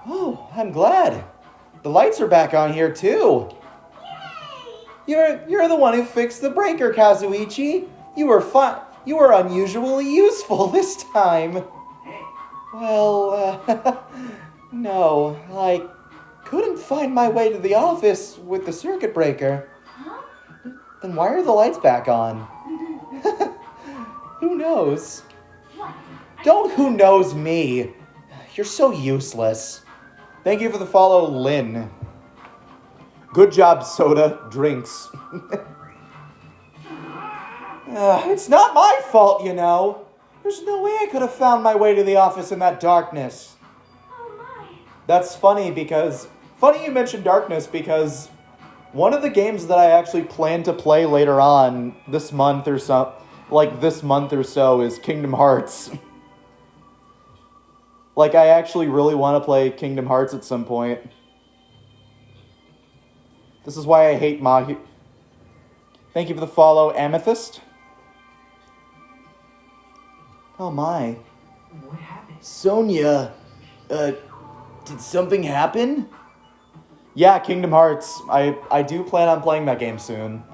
Oh, I'm glad. The lights are back on here, too. You're the one who fixed the breaker, Kazuichi. You were unusually useful this time. Well, no, I couldn't find my way to the office with the circuit breaker. Huh? Then why are the lights back on? Who knows? What? Don't who knows me. You're so useless. Thank you for the follow, Lynn. Good job, Soda. Drinks. It's not my fault, you know. There's no way I could have found my way to the office in that darkness. Oh my. That's funny because... Funny you mentioned darkness because one of the games that I actually plan to play later on this month or so, is Kingdom Hearts. Like, I actually really want to play Kingdom Hearts at some point. This is why I hate Mahi. Thank you for the follow, Amethyst. Oh my. What happened? Sonia, did something happen? Yeah, Kingdom Hearts. I do plan on playing that game soon.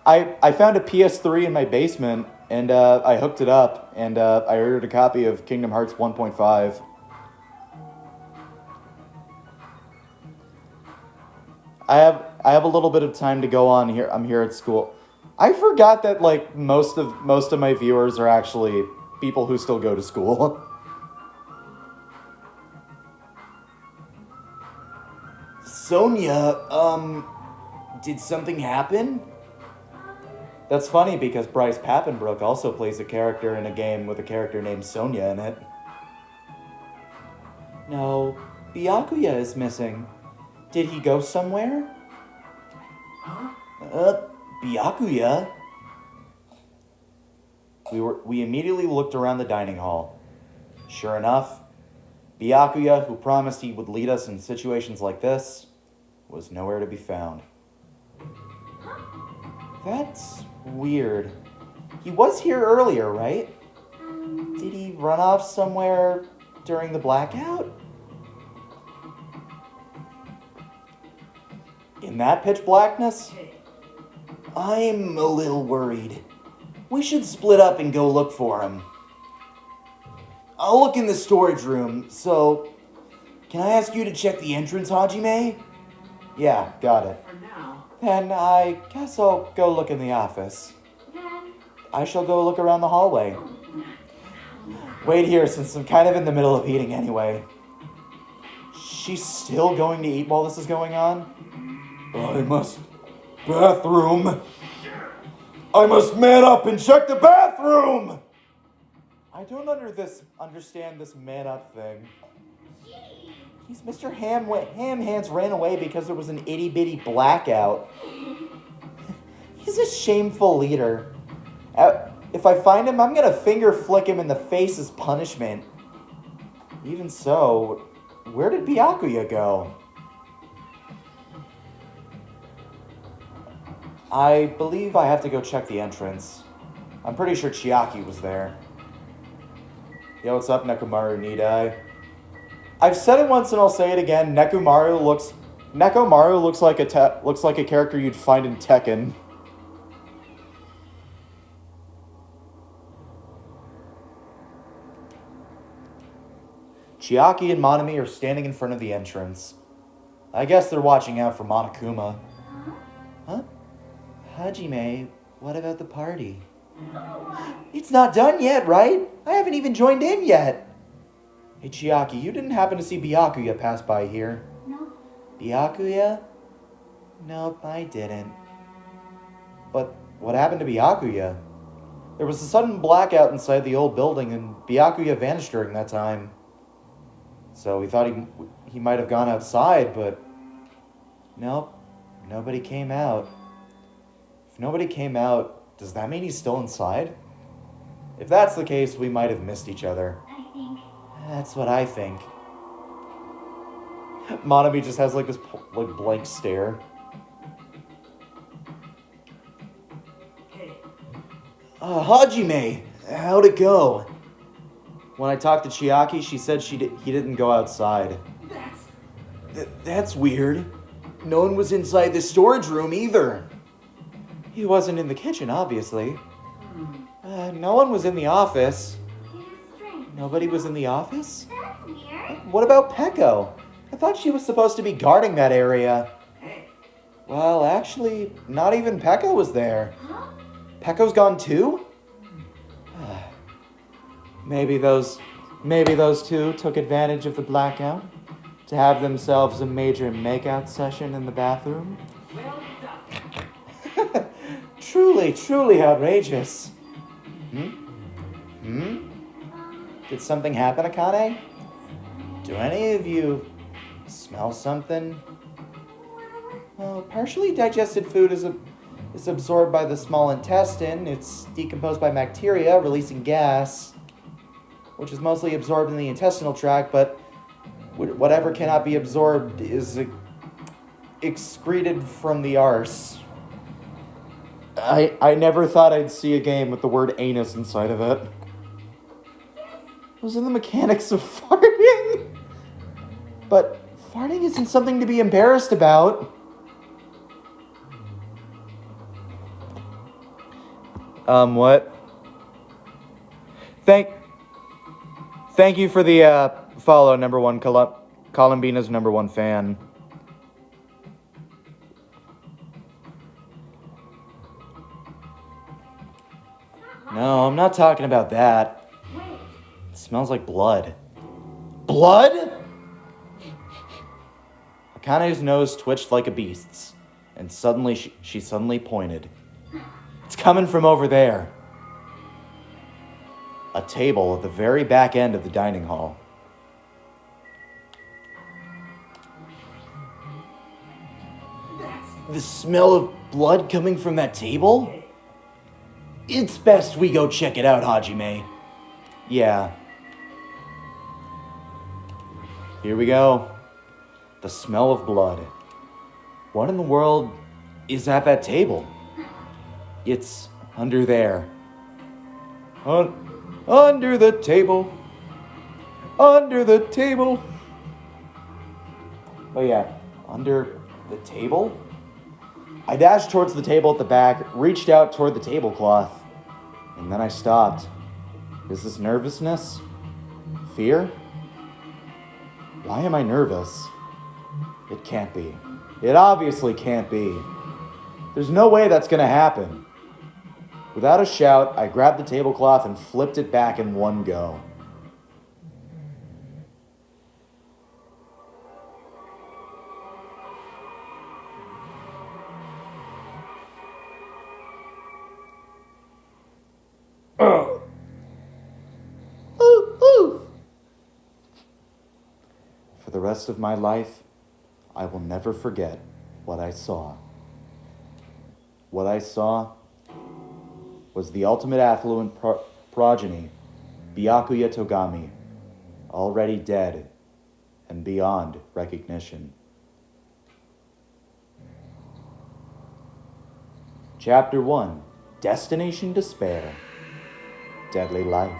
I found a PS3 in my basement, and I hooked it up, and I ordered a copy of Kingdom Hearts 1.5. I have a little bit of time to go on here. I'm here at school. I forgot that like most of my viewers are actually people who still go to school. Sonia, did something happen? That's funny because Bryce Pappenbrook also plays a character in a game with a character named Sonia in it. No, Byakuya is missing. Did he go somewhere? Huh? Byakuya? We immediately looked around the dining hall. Sure enough, Byakuya, who promised he would lead us in situations like this, was nowhere to be found. That's weird. He was here earlier, right? Did he run off somewhere during the blackout? In that pitch blackness? I'm a little worried. We should split up and go look for him. I'll look in the storage room, so... Can I ask you to check the entrance, Hajime? Yeah, got it. For now. Then I guess I'll go look in the office. I shall go look around the hallway. Wait here, since I'm kind of in the middle of eating anyway. She's still going to eat while this is going on? I must... Bathroom! I must man up and check the bathroom! I don't understand this man up thing. He's Mr. Ham Hands ran away because there was an itty bitty blackout. He's a shameful leader. If I find him, I'm gonna finger flick him in the face as punishment. Even so, where did Byakuya go? I believe I have to go check the entrance. I'm pretty sure Chiaki was there. Yo, what's up, Nekomaru Nidai? I've said it once and I'll say it again. Nekomaru looks like a character you'd find in Tekken. Chiaki and Monami are standing in front of the entrance. I guess they're watching out for Monokuma. Huh? Hajime, what about the party? It's not done yet, right? I haven't even joined in yet. Hey, Chiaki, you didn't happen to see Byakuya pass by here? No. Byakuya? Nope, I didn't. But what happened to Byakuya? There was a sudden blackout inside the old building, and Byakuya vanished during that time. So we thought he might have gone outside, but nope, nobody came out. If nobody came out, does that mean he's still inside? If that's the case, we might have missed each other. I think. That's what I think. Monami just has like this blank stare. Hajime, how'd it go? When I talked to Chiaki, she said he didn't go outside. That's weird. No one was inside the storage room either. He wasn't in the kitchen, obviously. No one was in the office. It is strange. Nobody was in the office? That's weird. What about Peko? I thought she was supposed to be guarding that area. Well, actually, not even Peko was there. Huh? Pekko's gone too? Maybe those two took advantage of the blackout to have themselves a major makeout session in the bathroom. Well done. Truly outrageous. Did something happen, Akane? Do any of you smell something? Well, partially digested food is absorbed by the small intestine. It's decomposed by bacteria, releasing gas, which is mostly absorbed in the intestinal tract, but whatever cannot be absorbed is excreted from the arse. I never thought I'd see a game with the word anus inside of it. Those are the mechanics of farting. But farting isn't something to be embarrassed about. What? Thank you for the follow, number one, Columbina's number one fan. No, I'm not talking about that. It smells like blood. Blood? Akane's nose twitched like a beast's, and suddenly she suddenly pointed. It's coming from over there. A table at the very back end of the dining hall. The smell of blood coming from that table? It's best we go check it out, Hajime. Yeah. Here we go. The smell of blood. What in the world is at that table? It's under there. Under the table. Under the table. Oh yeah, under the table? I dashed towards the table at the back, reached out toward the tablecloth, and then I stopped. Is this nervousness? Fear? Why am I nervous? It can't be. It obviously can't be. There's no way that's gonna happen. Without a shout, I grabbed the tablecloth and flipped it back in one go. For the rest of my life, I will never forget what I saw. What I saw was the ultimate affluent progeny, Byakuya Togami, already dead and beyond recognition. Chapter 1, Destination Despair, Deadly Life.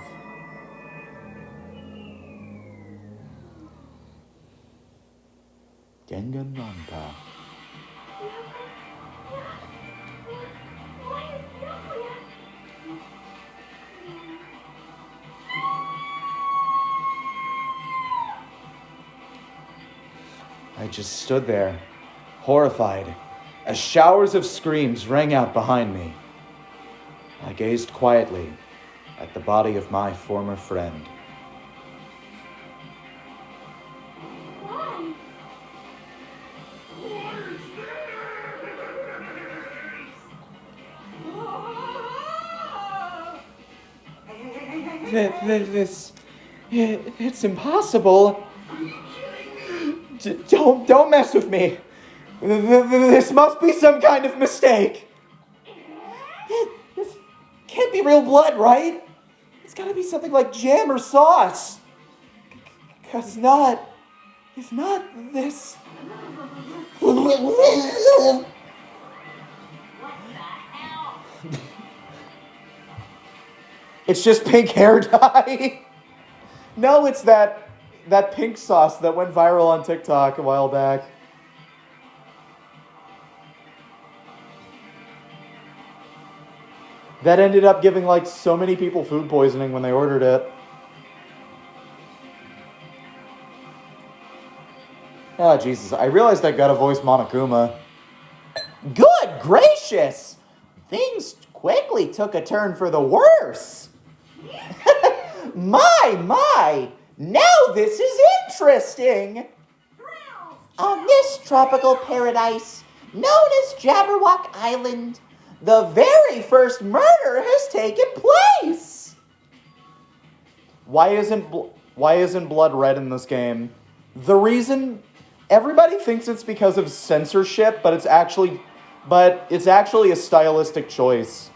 Danganronpa. Why is Byakuya? I just stood there, horrified, as showers of screams rang out behind me. I gazed quietly at the body of my former friend. Why? It's impossible. Don't mess with me. This must be some kind of mistake. This can't be real blood, right? It's gotta be something like jam or sauce. Cause if not this. What the hell? It's just pink hair dye. No, it's that pink sauce that went viral on TikTok a while back. That ended up giving like so many people food poisoning when they ordered it. Oh, Jesus. I realized I gotta voice Monokuma. Good gracious! Things quickly took a turn for the worse. My! Now this is interesting! On this tropical paradise, known as Jabberwock Island, the very first murder has taken place! Why isn't blood red in this game? The reason... Everybody thinks it's because of censorship, but it's actually a stylistic choice.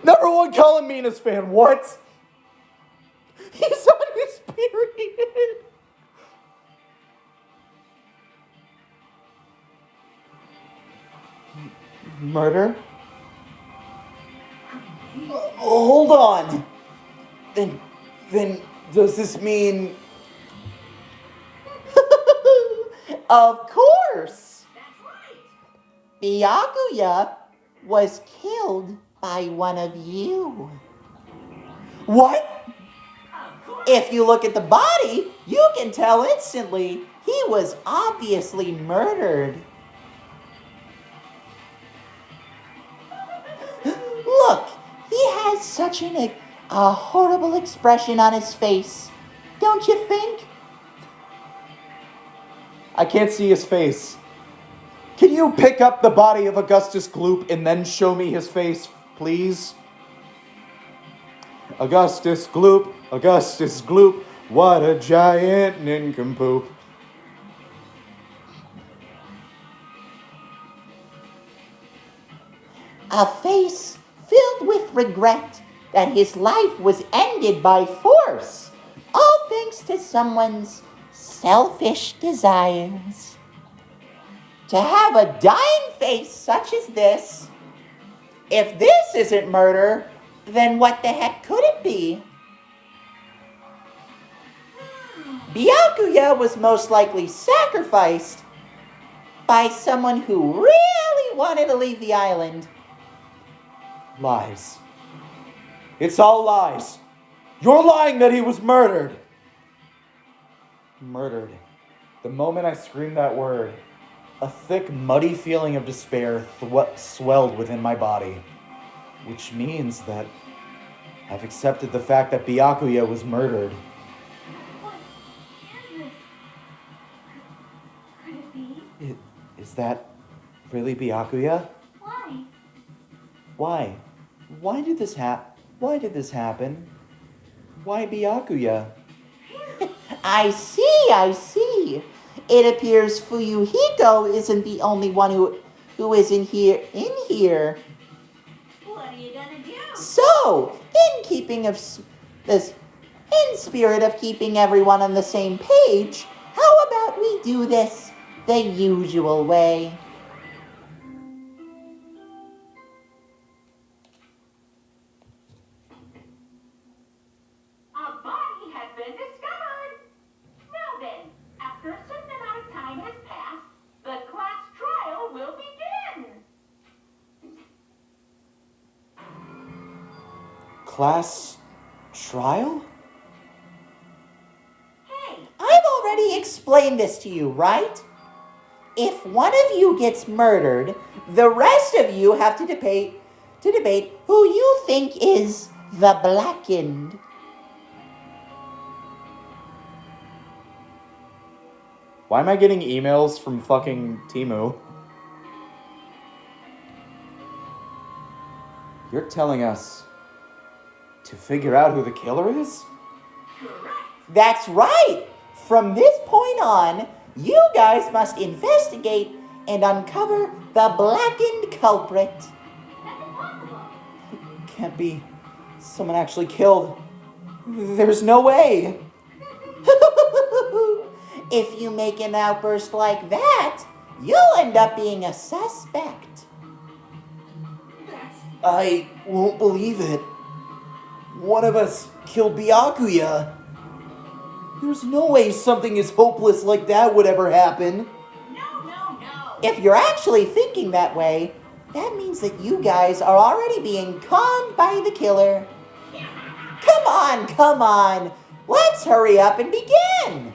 Number one Colin Menas fan, what? He's on his period. Murder? Hold on. Then does this mean... Of course! Byakuya was killed by one of you. What? If you look at the body, you can tell instantly he was obviously murdered. Look, he has such a horrible expression on his face, don't you think? I can't see his face. Can you pick up the body of Augustus Gloop and then show me his face, please? Augustus Gloop, what a giant nincompoop. A face filled with regret that his life was ended by force, all thanks to someone's selfish desires. To have a dying face such as this, if this isn't murder, then what the heck could it be? Byakuya was most likely sacrificed by someone who really wanted to leave the island. Lies. It's all lies. You're lying that he was murdered. Murdered. The moment I screamed that word, a thick, muddy feeling of despair swelled within my body. Which means that I've accepted the fact that Byakuya was murdered. What is this? Could it be? Is that really Byakuya? Why? Why? Why did this happen? Why Byakuya? I see. It appears Fuyuhiko isn't the only one who isn't in here. What are you gonna do? So, in spirit of keeping everyone on the same page, how about we do this the usual way? A body has been discovered. Now then, after a certain amount of time has passed, the class trial will begin. Class trial? Hey, I've already explained this to you, right? If one of you gets murdered, the rest of you have to debate who you think is the blackened. Why am I getting emails from fucking Timu? You're telling us to figure out who the killer is? correct. That's right! From this point on, you guys must investigate and uncover the blackened culprit. That's impossible. Can't be someone actually killed. There's no way. If you make an outburst like that, you'll end up being a suspect. I won't believe it. One of us killed Byakuya. There's no way something as hopeless like that would ever happen. No. If you're actually thinking that way, that means that you guys are already being conned by the killer. Come on. Let's hurry up and begin.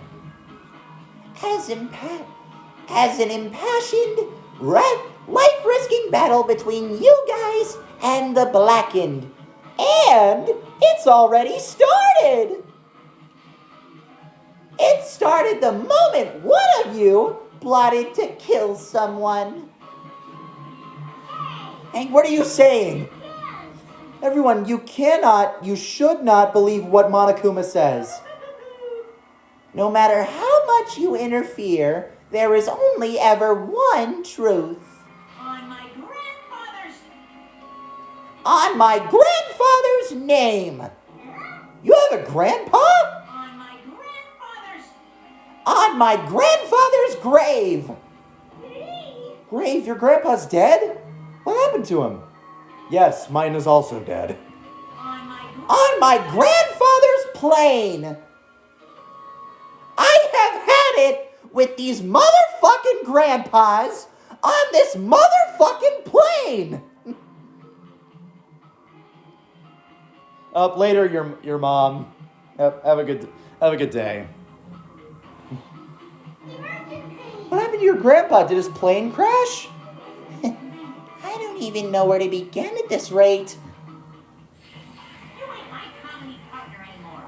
As an impassioned, life-risking battle between you guys and the blackened. And it's already started. It started the moment one of you plotted to kill someone. Hey, what are you saying? Everyone, you should not believe what Monokuma says. No matter how much you interfere, there is only ever one truth. On my grandfather's... On my grandfather's name. You have a grandpa? On my grandfather's... On my grandfather's grave. Grave, your grandpa's dead? What happened to him? Yes, mine is also dead. On my grandfather's plane. I have had it with these motherfucking grandpas on this motherfucking plane. Up later, your mom. Have a good day. What happened to your grandpa? Did his plane crash? I don't even know where to begin at this rate. You ain't my comedy partner anymore.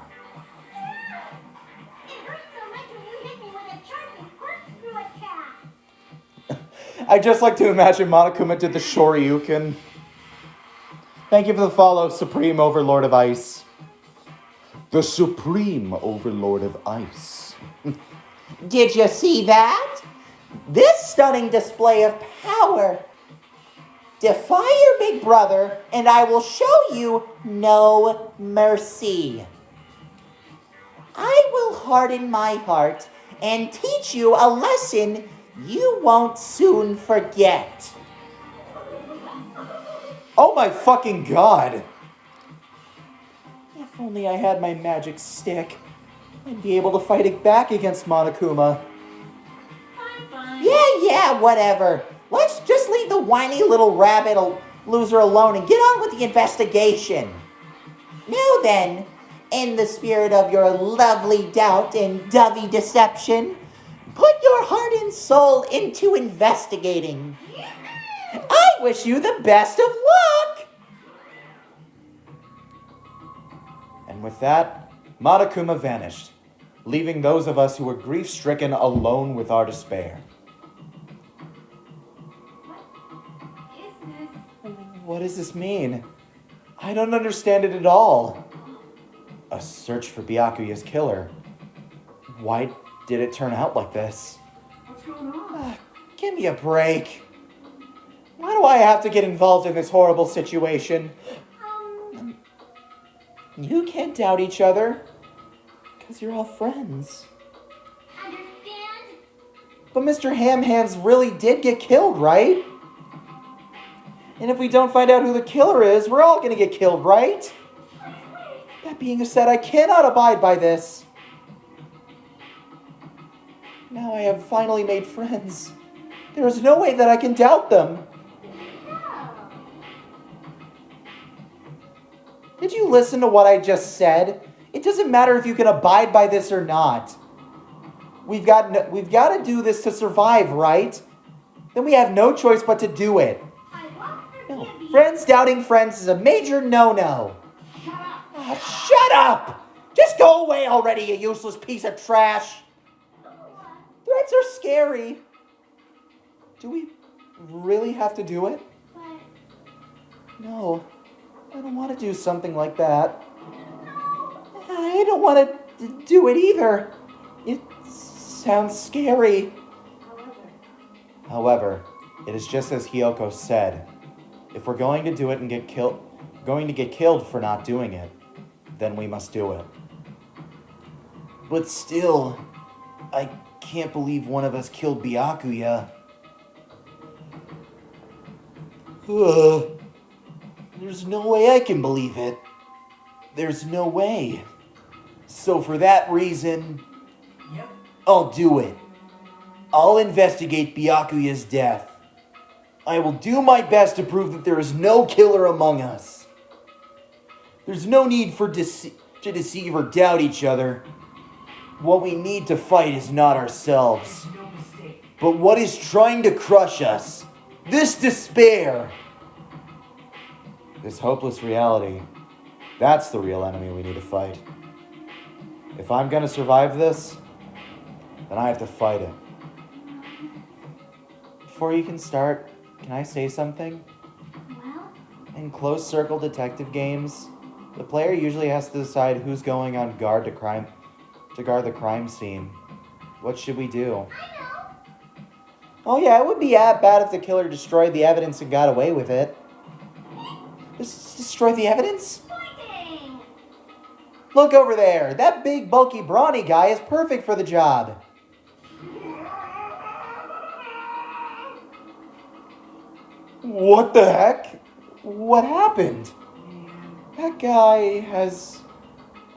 It hurt so much when you hit me with a charming corkscrew attack. I'd just like to imagine Monokuma did the Shoryuken. Thank you for the follow, Supreme Overlord of Ice. The Supreme Overlord of Ice. Did you see that? This stunning display of power. Defy your big brother, and I will show you no mercy. I will harden my heart and teach you a lesson you won't soon forget. Oh my fucking god! If only I had my magic stick, I'd be able to fight it back against Monokuma. Fine. Yeah, whatever. Let's just leave the whiny little rabbit loser alone and get on with the investigation. Now then, in the spirit of your lovely doubt and dovey deception, put your heart and soul into investigating. I wish you the best of luck! And with that, Monokuma vanished, leaving those of us who were grief-stricken alone with our despair. What does this mean? I don't understand it at all. A search for Byakuya's killer. Why did it turn out like this? What's going on? Give me a break. Why do I have to get involved in this horrible situation? You can't doubt each other, because you're all friends. Understand? But Mr. Ham Hands really did get killed, right? And if we don't find out who the killer is, we're all gonna get killed, right? That being said, I cannot abide by this. Now I have finally made friends. There is no way that I can doubt them. Did you listen to what I just said? It doesn't matter if you can abide by this or not. We've got to do this to survive, right? Then we have no choice but to do it. I won't No, forgive you. friends doubting friends is a major no-no. Shut up! Shut up! Just go away already, you useless piece of trash. Threats are scary. Do we really have to do it? But No, I don't want to do something like that. I don't want to do it either. It sounds scary. However, it is just as Hiyoko said. If we're going to do it and get killed for not doing it, then we must do it. But still, I can't believe one of us killed Byakuya. There's no way I can believe it. There's no way. So for that reason, Yep. I'll do it. I'll investigate Byakuya's death. I will do my best to prove that there is no killer among us. There's no need to deceive or doubt each other. What we need to fight is not ourselves, No mistake. but what is trying to crush us. This despair. This hopeless reality. That's the real enemy we need to fight. If I'm gonna survive this, then I have to fight it. Before you can start, can I say something? well, In closed circle detective games, the player usually has to decide who's going on guard to guard the crime scene. What should we do? I know. Oh yeah, it would be bad if the killer destroyed the evidence and got away with it. Just destroy the evidence? Pointing. Look over there. That big, bulky, brawny guy is perfect for the job. What the heck? What happened? That guy has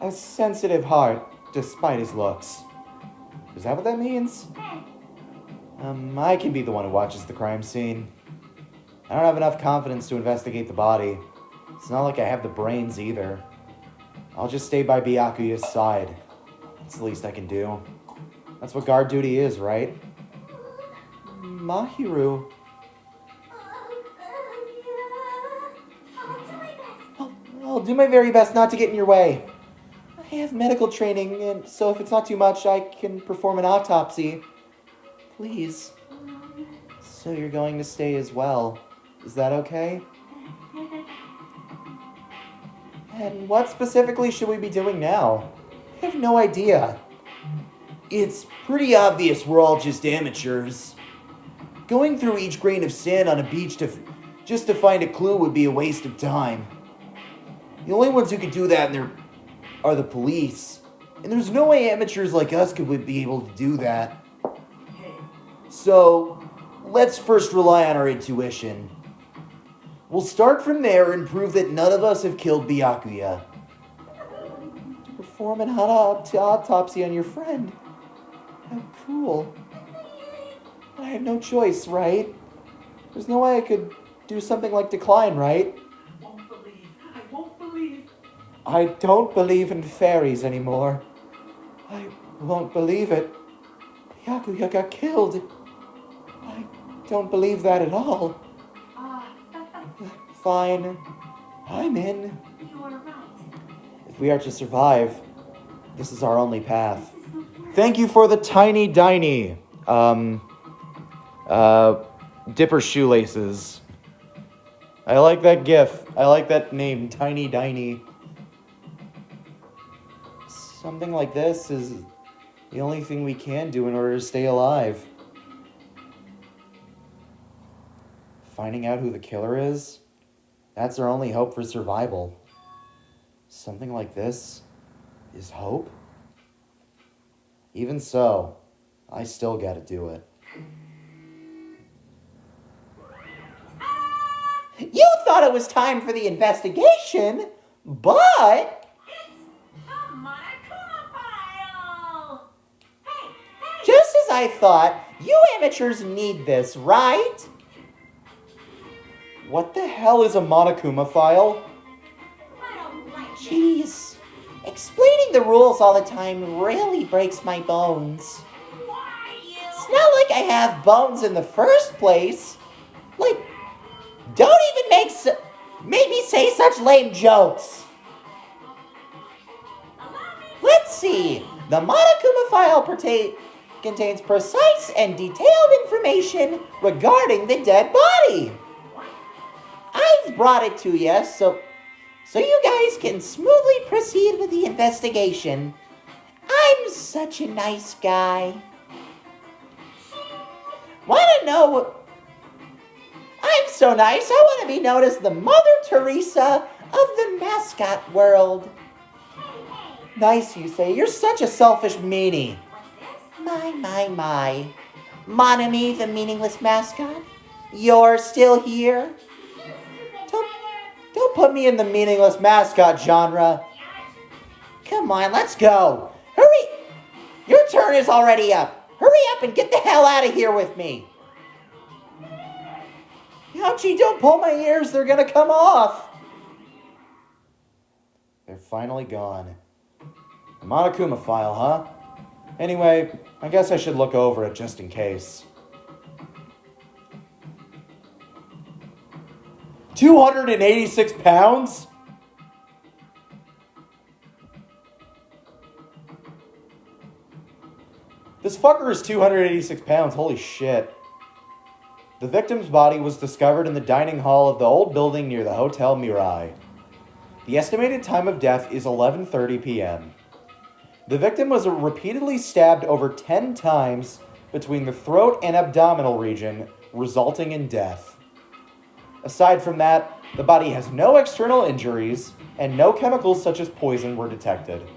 a sensitive heart, despite his looks. Is that what that means? Hey, I can be the one who watches the crime scene. I don't have enough confidence to investigate the body. It's not like I have the brains either. I'll just stay by Byakuya's side. That's the least I can do. That's what guard duty is, right? Mahiru. I'll do my very best not to get in your way. I have medical training, and so if it's not too much, I can perform an autopsy. Please. So you're going to stay as well. Is that okay? And what specifically should we be doing now? I have no idea. It's pretty obvious we're all just amateurs. Going through each grain of sand on a beach just to find a clue would be a waste of time. The only ones who could do that are the police. And there's no way amateurs like us could be able to do that. So, let's first rely on our intuition. We'll start from there and prove that none of us have killed Byakuya. Perform an autopsy on your friend. How cool. I have no choice, right? There's no way I could do something like decline, right? I won't believe. I don't believe in fairies anymore. I won't believe it. Byakuya got killed. I don't believe that at all. Fine. I'm in. You are right. If we are to survive, this is our only path. Thank you for the tiny diny. Dipper shoelaces. I like that gif. I like that name, Tiny Diny. Something like this is the only thing we can do in order to stay alive. Finding out who the killer is, that's our only hope for survival. Something like this is hope? Even so, I still gotta do it. You thought it was time for the investigation, but... It's a Monokuma file! Hey! Just as I thought, you amateurs need this, right? What the hell is a Monokuma file? I don't like it. Jeez, explaining the rules all the time really breaks my bones. Why you? It's not like I have bones in the first place. Like, don't even make me say such lame jokes. Let's see. The Monokuma file contains precise and detailed information regarding the dead body. I've brought it to you so you guys can smoothly proceed with the investigation. I'm such a nice guy. Want to know? I'm so nice, I want to be known as the Mother Teresa of the mascot world. Nice, you say. You're such a selfish meanie. My. Monami, the meaningless mascot? You're still here? Don't put me in the meaningless mascot genre. Come on, let's go. Hurry! Your turn is already up. Hurry up and get the hell out of here with me. Ouchie, don't pull my ears. They're gonna come off. They're finally gone. The Monokuma file, huh? Anyway, I guess I should look over it just in case. 286 pounds? This fucker is 286 pounds, holy shit. The victim's body was discovered in the dining hall of the old building near the Hotel Mirai. The estimated time of death is 11:30 p.m. The victim was repeatedly stabbed over 10 times between the throat and abdominal region, resulting in death. Aside from that, the body has no external injuries, and no chemicals such as poison were detected.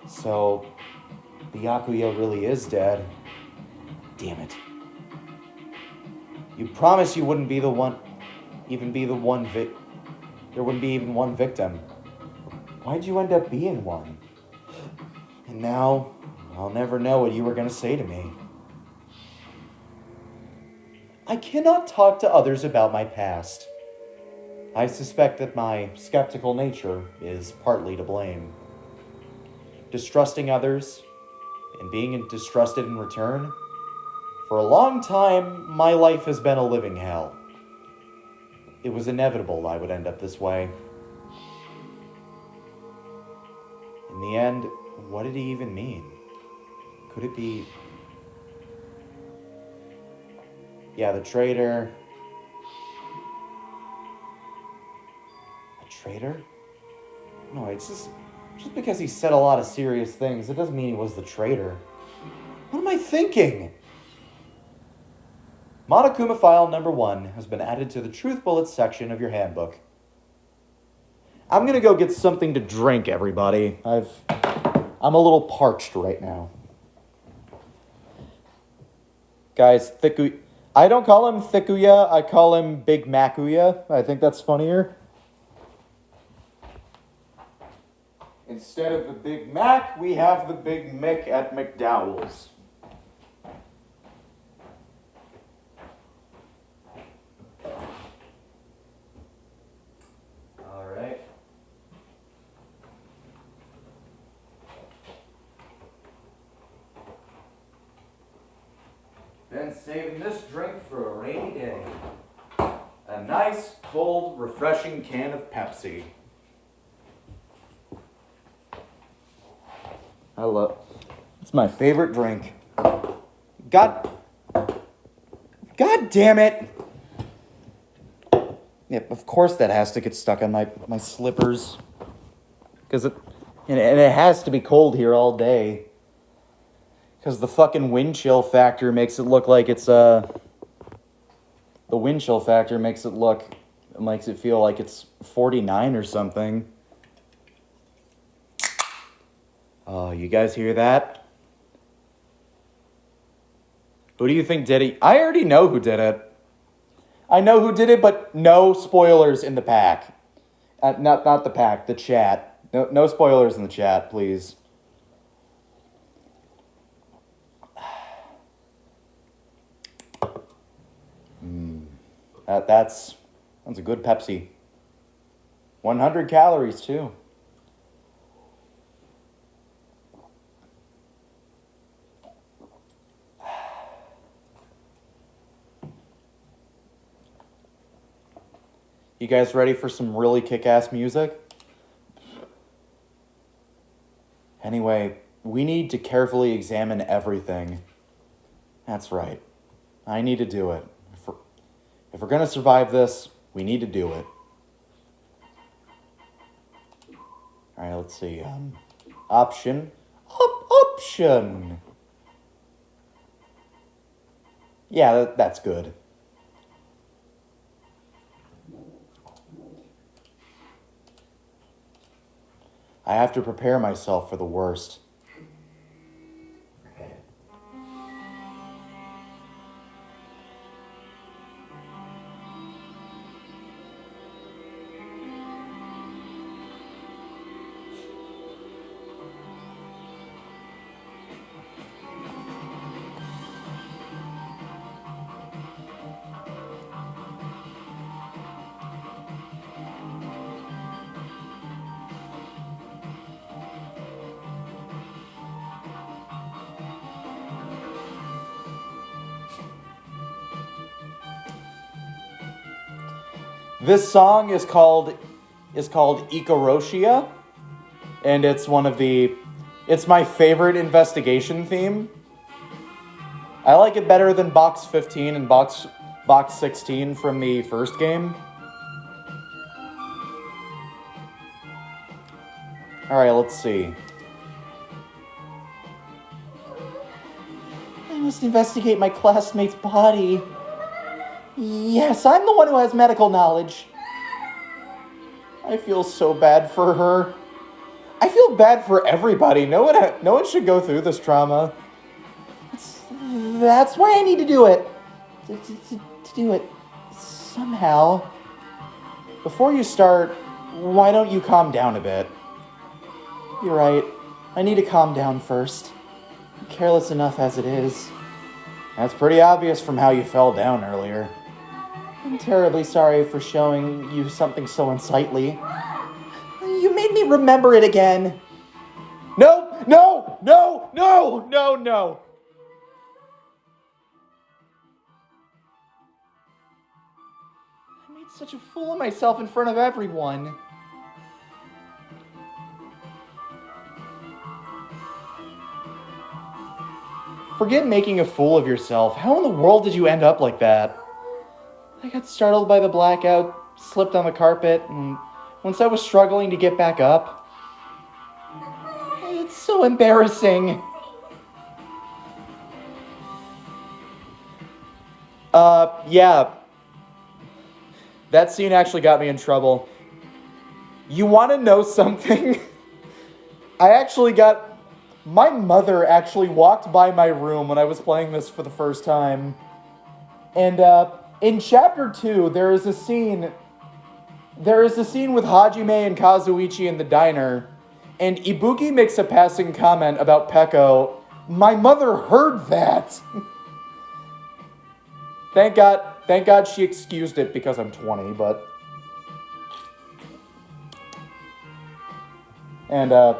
So, Byakuya really is dead. Damn it. You promised you wouldn't be the one... There wouldn't be even one victim. Why'd you end up being one? And now, I'll never know what you were going to say to me. I cannot talk to others about my past. I suspect that my skeptical nature is partly to blame. Distrusting others, and being distrusted in return, for a long time, my life has been a living hell. It was inevitable I would end up this way. In the end, what did he even mean? Could it be... Yeah, the traitor. A traitor? No, it's just because he said a lot of serious things, it doesn't mean he was the traitor. What am I thinking? Monokuma file number 1 has been added to the Truth Bullets section of your handbook. I'm gonna go get something to drink, everybody. I'm a little parched right now. Guys, I don't call him Thikuya, I call him Big Makuya. I think that's funnier. Instead of the Big Mac, we have the Big Mick at McDowell's. All right. Been saving this drink for a rainy day. A nice, cold, refreshing can of Pepsi. It's my favorite drink. God damn it! Yep, of course that has to get stuck on my slippers. And it has to be cold here all day. Because the fucking wind chill factor makes it look like it's, the wind chill factor makes it feel like it's 49 or something. Oh, you guys hear that? Who do you think did it? I already know who did it. I know who did it, but no spoilers in the pack. Not the pack, the chat. No spoilers in the chat, please. That's a good Pepsi. 100 calories, too. You guys ready for some really kick-ass music? Anyway, we need to carefully examine everything. That's right. I need to do it. If we're going to survive this, we need to do it. All right, let's see. Option. Option. Yeah, that's good. I have to prepare myself for the worst. This song is called Ikoroshia, and it's my favorite investigation theme. I like it better than Box 15 and Box 16 from the first game. Alright, let's see. I must investigate my classmate's body. Yes, I'm the one who has medical knowledge. I feel so bad for her. I feel bad for everybody. No one should go through this trauma. That's why I need to do it. To do it somehow. Before you start, why don't you calm down a bit? You're right. I need to calm down first. I'm careless enough as it is. That's pretty obvious from how you fell down earlier. I'm terribly sorry for showing you something so unsightly. You made me remember it again. No! I made such a fool of myself in front of everyone. Forget making a fool of yourself. How in the world did you end up like that? I got startled by the blackout, slipped on the carpet, and once I was struggling to get back up, it's so embarrassing. Yeah. That scene actually got me in trouble. You want to know something? My mother actually walked by my room when I was playing this for the first time. And in chapter 2, there is a scene with Hajime and Kazuichi in the diner, and Ibuki makes a passing comment about Peko. My mother heard that. Thank God she excused it because I'm 20, but... And, I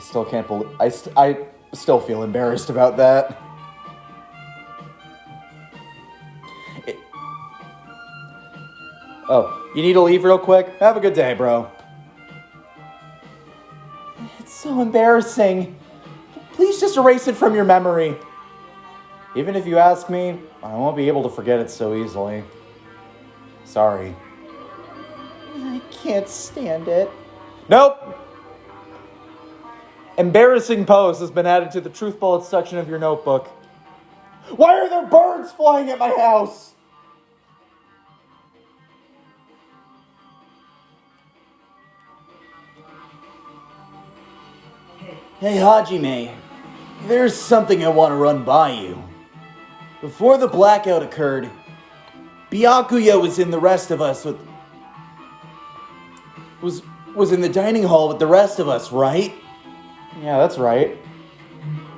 still can't believe... I still feel embarrassed about that. Oh, you need to leave real quick? Have a good day, bro. It's so embarrassing. Please just erase it from your memory. Even if you ask me, I won't be able to forget it so easily. Sorry. I can't stand it. Nope! Embarrassing pose has been added to the truth bullets section of your notebook. Why are there birds flying at my house? Hey, Hajime, there's something I want to run by you. Before the blackout occurred, Byakuya was in the rest of us was in the dining hall with the rest of us, right? Yeah, that's right.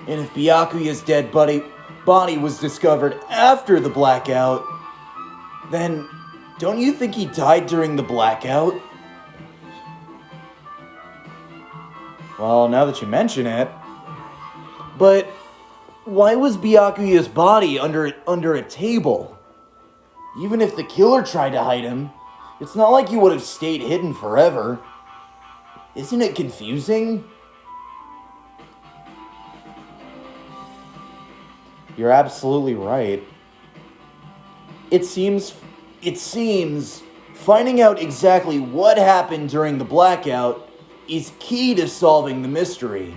And if Byakuya's dead body was discovered after the blackout, then don't you think he died during the blackout? Well, now that you mention it... But why was Byakuya's body under a table? Even if the killer tried to hide him, it's not like he would have stayed hidden forever. Isn't it confusing? You're absolutely right. It seems finding out exactly what happened during the blackout is key to solving the mystery.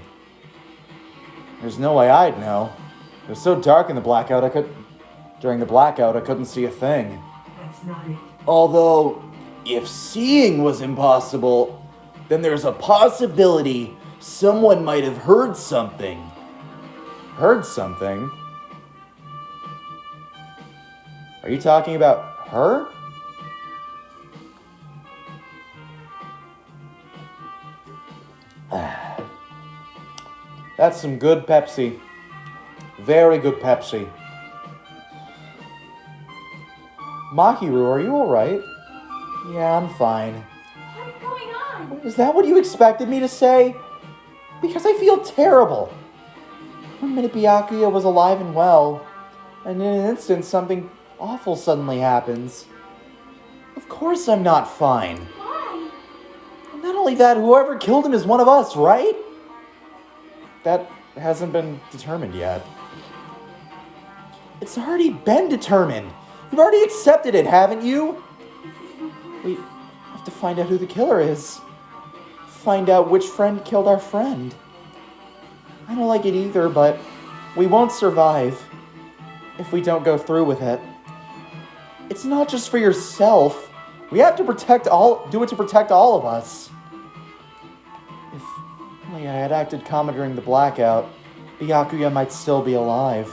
There's no way I'd know. It was so dark in the blackout, during the blackout, I couldn't see a thing. That's not it. Although, if seeing was impossible, then there's a possibility someone might have heard something. Heard something? Are you talking about her? That's some good Pepsi. Very good Pepsi. Makiru, are you alright? Yeah, I'm fine. What's going on? Is that what you expected me to say? Because I feel terrible. One minute Byakuya was alive and well, and in an instant something awful suddenly happens. Of course I'm not fine. Why? And not only that, whoever killed him is one of us, right? That hasn't been determined yet. It's already been determined. You've already accepted it, haven't you? We have to find out who the killer is. Find out which friend killed our friend. I don't like it either, but we won't survive if we don't go through with it. It's not just for yourself. We have to do it to protect all of us. If only I had acted calmer during the blackout, Byakuya might still be alive.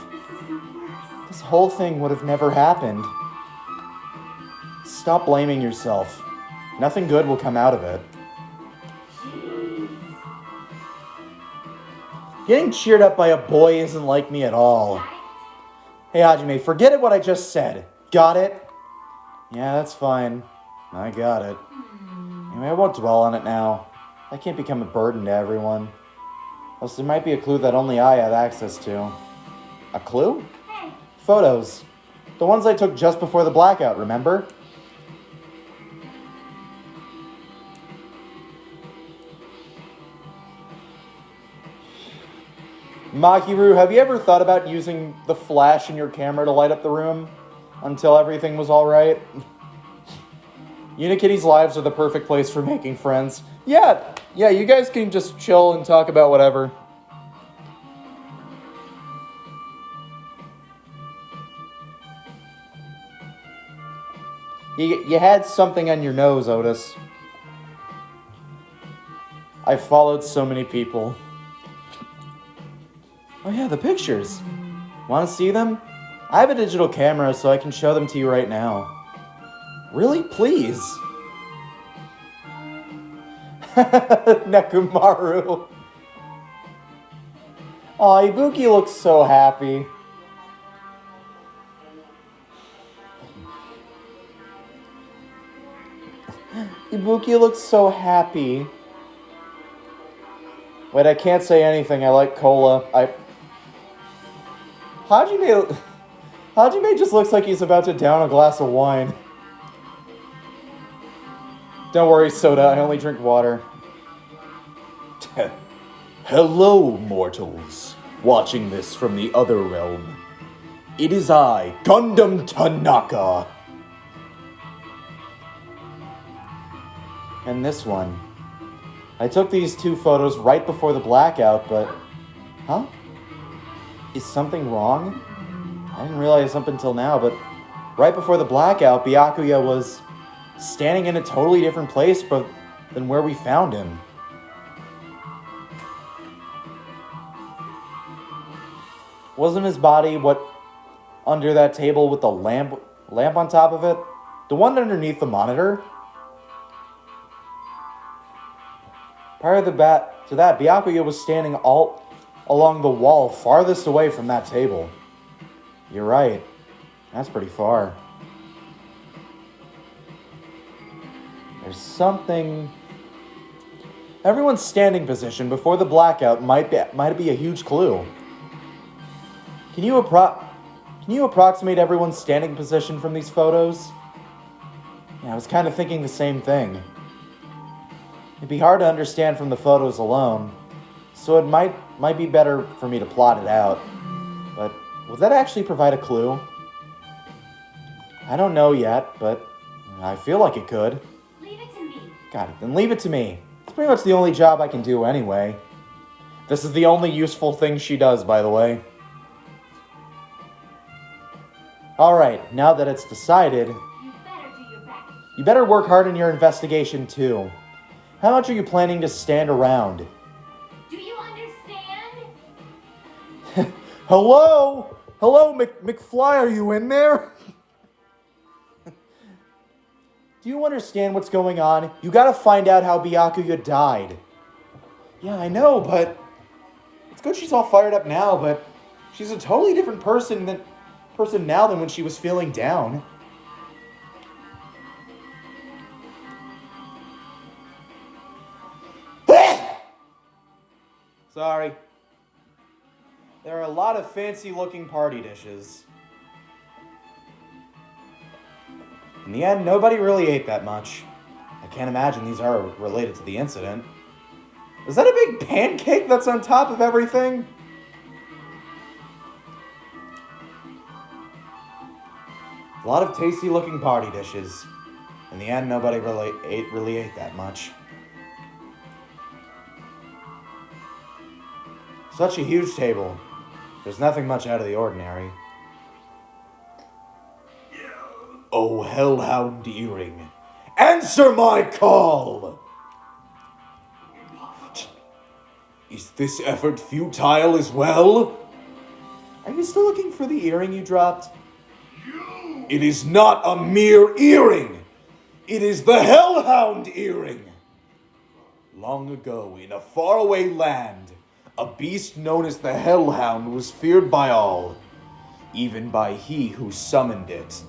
This whole thing would have never happened. Stop blaming yourself. Nothing good will come out of it. Getting cheered up by a boy isn't like me at all. Hey, Hajime, forget what I just said. Got it? Yeah, that's fine. I got it. Anyway, I won't dwell on it now. I can't become a burden to everyone. Plus, there might be a clue that only I have access to. A clue? Hey, Photos. The ones I took just before the blackout, remember? Makiru, have you ever thought about using the flash in your camera to light up the room until everything was alright? Unikitty's lives are the perfect place for making friends. Yeah, you guys can just chill and talk about whatever. You had something on your nose, Otis. I followed so many people. Oh yeah, the pictures. Want to see them? I have a digital camera, so I can show them to you right now. Really? Please. Nekomaru. Aw, Ibuki looks so happy. Ibuki looks so happy. Wait, I can't say anything. I like cola. Hajime just looks like he's about to down a glass of wine. Don't worry, Soda. I only drink water. Hello, mortals. Watching this from the other realm. It is I, Gundam Tanaka. And this one. I took these two photos right before the blackout, but... Huh? Is something wrong? I didn't realize up until now, but... Right before the blackout, Byakuya was... standing in a totally different place than where we found him. Wasn't his body under that table with the lamp on top of it? The one underneath the monitor? Prior to that, Byakuya was standing all along the wall farthest away from that table. You're right. That's pretty far. There's something... Everyone's standing position before the blackout might be a huge clue. Can you approximate everyone's standing position from these photos? Yeah, I was kind of thinking the same thing. It'd be hard to understand from the photos alone, so it might be better for me to plot it out. But will that actually provide a clue? I don't know yet, but I feel like it could. Leave it to me. Got it, then leave it to me. It's pretty much the only job I can do anyway. This is the only useful thing she does, by the way. Alright, now that it's decided, You better do your best. you better work hard in your investigation too. How much are you planning to stand around? Do you understand? Hello? Hello, McFly, are you in there? Do you understand what's going on? You gotta find out how Byakuya died. Yeah, I know, but... It's good she's all fired up now, but... She's a totally different person now than when she was feeling down. Sorry. There are a lot of fancy-looking party dishes. In the end, nobody really ate that much. I can't imagine these are related to the incident. Is that a big pancake that's on top of everything? A lot of tasty-looking party dishes. In the end, nobody really ate that much. Such a huge table. There's nothing much out of the ordinary. Oh, Hellhound Earring, answer my call! Is this effort futile as well? Are you still looking for the earring you dropped? It is not a mere earring. It is the Hellhound Earring. Long ago, in a faraway land, a beast known as the Hellhound was feared by all, even by he who summoned it.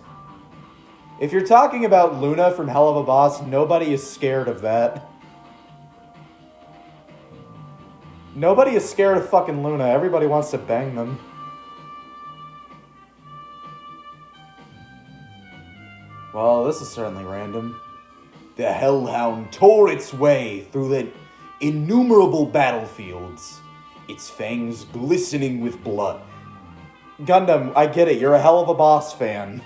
If you're talking about Luna from Hell of a Boss, nobody is scared of that. Nobody is scared of fucking Luna. Everybody wants to bang them. Well, this is certainly random. The Hellhound tore its way through the innumerable battlefields, its fangs glistening with blood. Gundam, I get it. You're a Hell of a Boss fan.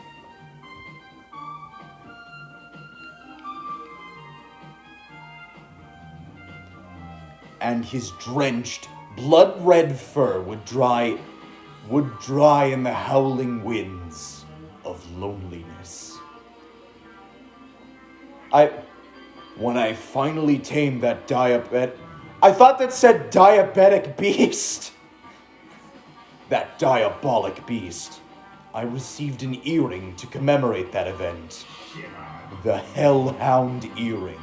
And his drenched, blood-red fur would dry in the howling winds of loneliness. When I finally tamed that I thought that said diabetic beast. That diabolic beast. I received an earring to commemorate that event. The Hellhound earring.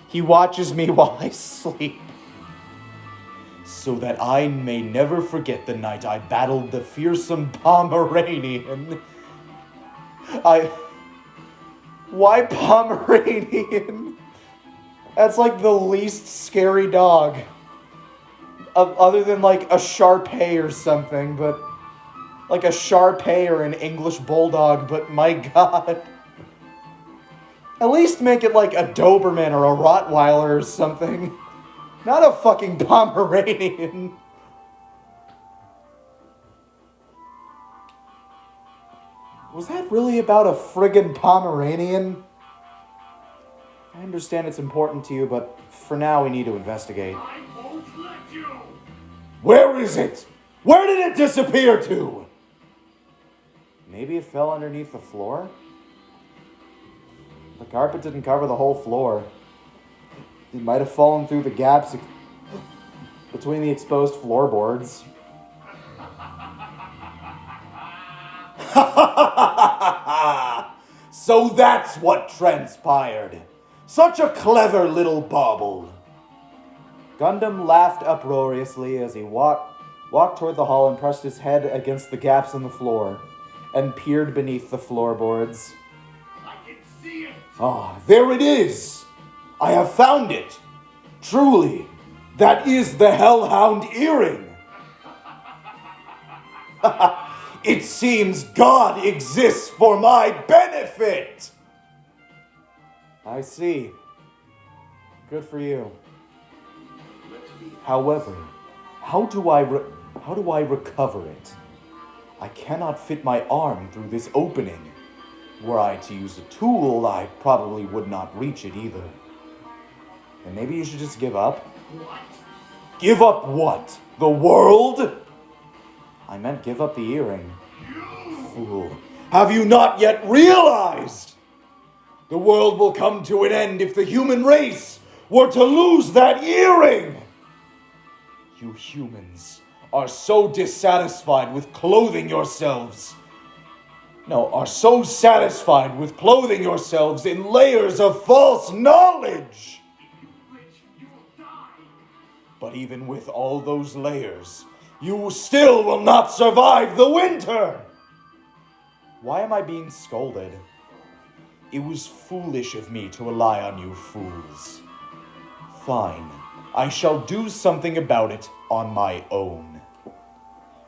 He watches me while I sleep, so that I may never forget the night I battled the fearsome Pomeranian. Why Pomeranian? That's like the least scary dog. Other than like a Shar-Pei or something, but like a Shar-Pei or an English Bulldog, but my god. At least make it like a Doberman or a Rottweiler or something. Not a fucking Pomeranian. Was that really about a friggin' Pomeranian? I understand it's important to you, but for now we need to investigate. I won't let you! Where is it? Where did it disappear to? Maybe it fell underneath the floor? The carpet didn't cover the whole floor. It might have fallen through the gaps between the exposed floorboards. So that's what transpired. Such a clever little bauble. Gundam laughed uproariously as he walked toward the hall and pressed his head against the gaps in the floor and peered beneath the floorboards. I can see it! Ah, there it is. I have found it. Truly, that is the Hellhound earring. It seems God exists for my benefit. I see. Good for you. However, how do I recover it? I cannot fit my arm through this opening. Were I to use a tool, I probably would not reach it either. And maybe you should just give up? What? Give up what? The world? I meant give up the earring. Fool. Have you not yet realized? The world will come to an end if the human race were to lose that earring. You humans are so dissatisfied with clothing yourselves. No, are so satisfied with clothing yourselves in layers of false knowledge. But even with all those layers, you still will not survive the winter. Why am I being scolded? It was foolish of me to rely on you fools. Fine, I shall do something about it on my own.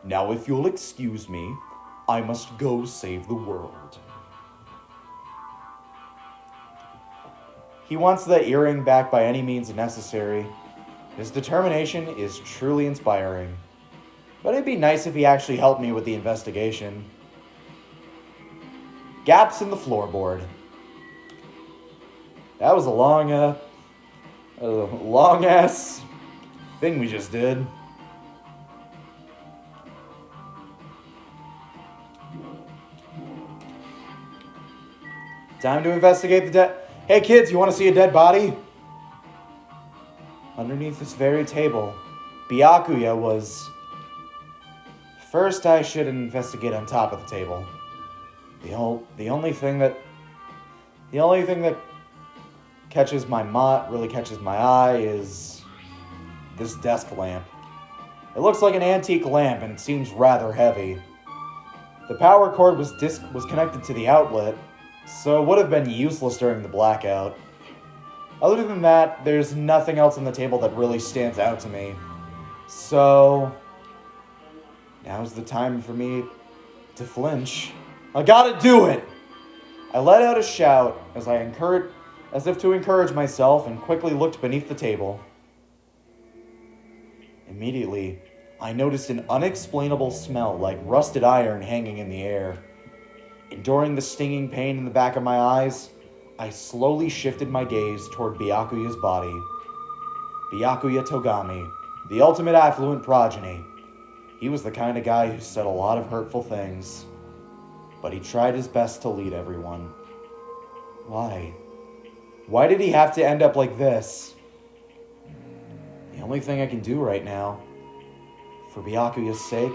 Now, if you'll excuse me, I must go save the world. He wants the earring back by any means necessary. His determination is truly inspiring. But it'd be nice if he actually helped me with the investigation. Gaps in the floorboard. That was a long-ass thing we just did. Time to investigate the dead. Hey kids, you want to see a dead body? Underneath this very table, Byakuya was... First, I should investigate on top of the table. The only thing that really catches my eye is this desk lamp. It looks like an antique lamp and it seems rather heavy. The power cord was connected to the outlet, so it would have been useless during the blackout. Other than that, there's nothing else on the table that really stands out to me. So, now's the time for me to flinch. I gotta do it! I let out a shout as if to encourage myself and quickly looked beneath the table. Immediately, I noticed an unexplainable smell like rusted iron hanging in the air. Enduring the stinging pain in the back of my eyes, I slowly shifted my gaze toward Byakuya's body. Byakuya Togami, the ultimate affluent progeny. He was the kind of guy who said a lot of hurtful things. but he tried his best to lead everyone. Why? Why did he have to end up like this? The only thing I can do right now, for Byakuya's sake,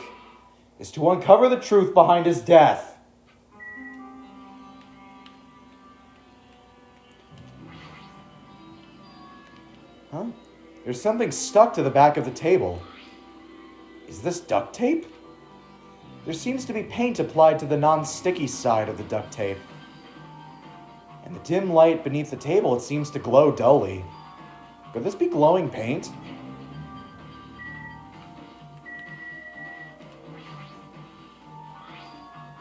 is to uncover the truth behind his death. Huh? There's something stuck to the back of the table. Is this duct tape? There seems to be paint applied to the non-sticky side of the duct tape. In the dim light beneath the table, it seems to glow dully. Could this be glowing paint?